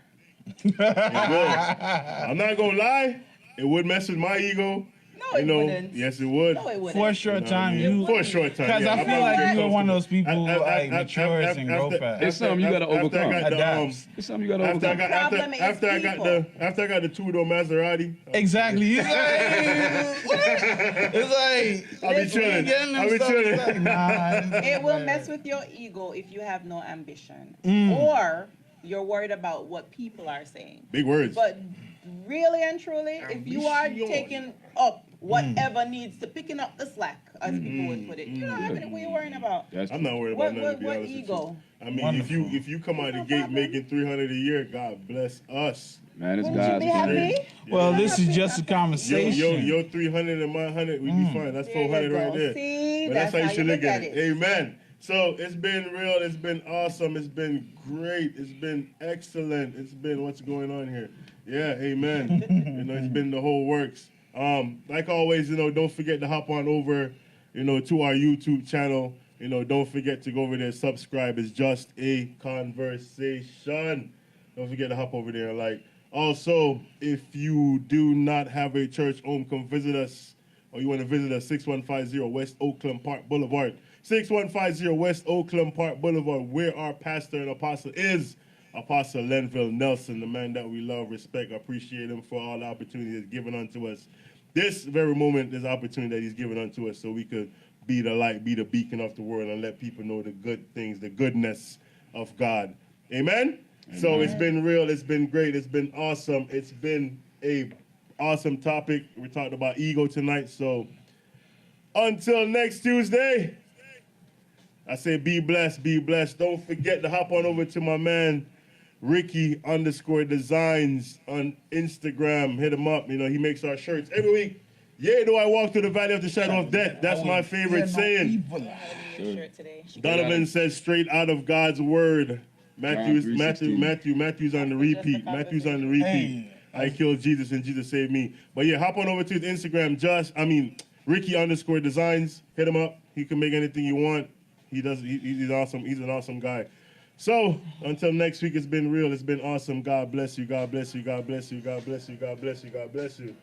it will. I'm not gonna lie. It would mess with my ego. No, it wouldn't. Yes, it would. No, it wouldn't. for a short time, You know what I mean? you For a short time. because yeah, I I'll feel probably like get you're one of those comfortable. people like matures and grow fast. It's something you gotta overcome. Adapts. It's something you gotta After I overcome. got Problem is after I got people. after I got the two-door Maserati. Exactly. It's like, it's like I'll be chilling. getting them I'll be stuff, chilling. it's like, nah, It will mess with your ego if you have no ambition, or you're worried about what people are saying. Big words. But really and truly, if you are Ambition. taking up whatever needs to picking up the slack, as people would put it, you don't have any. What are you worrying about? That's I'm not worried What- about nothing. To be what honest with ego? you. I mean, Wonderful. if you come out the No gate problem. making 300 a year, God bless us. man. It's Wouldn't you God's be happy? plan. Well, this is just a Yo, conversation. your 300 and my 100, we'd be fine. That's There you 400 right go. there. See, But that's how you should look at it. Amen. So it's been real. It's been awesome. It's been great. It's been excellent. It's been what's going on here. Yeah, amen. It's been the whole works. Like always, don't forget to hop on over, to our YouTube channel. Don't forget to go over there, subscribe. It's Just a Conversation. Don't forget to hop over there and like. Also, if you do not have a church home, come visit us, or you want to visit us, 6150 West Oakland Park Boulevard. 6150 West Oakland Park Boulevard, where our pastor and apostle is Apostle Lenville Nelson, the man that we love, respect, appreciate him for all the opportunities given unto us. This very moment is opportunity that he's given unto us so we could be the light, be the beacon of the world, and let people know the good things, the goodness of God. Amen? So it's been real, it's been great, it's been awesome, it's been a awesome topic. We talked about ego tonight, so until next Tuesday, I say be blessed, be blessed. Don't forget to hop on over to my man, Ricky_Designs on Instagram. Hit him up. He makes our shirts every week. Yeah, do I walk through the valley of the shadow of death? That's my favorite saying. Shirt today. Donovan says straight out of God's word. Matthew's 3:16. on the repeat. Matthew's on the repeat. Hey. I killed Jesus and Jesus saved me. But yeah, hop on over to his Instagram, Ricky_Designs. Hit him up. He can make anything you want. He's awesome. He's an awesome guy. So until next week, it's been real. It's been awesome. God bless you. God bless you. God bless you. God bless you. God bless you. God bless you.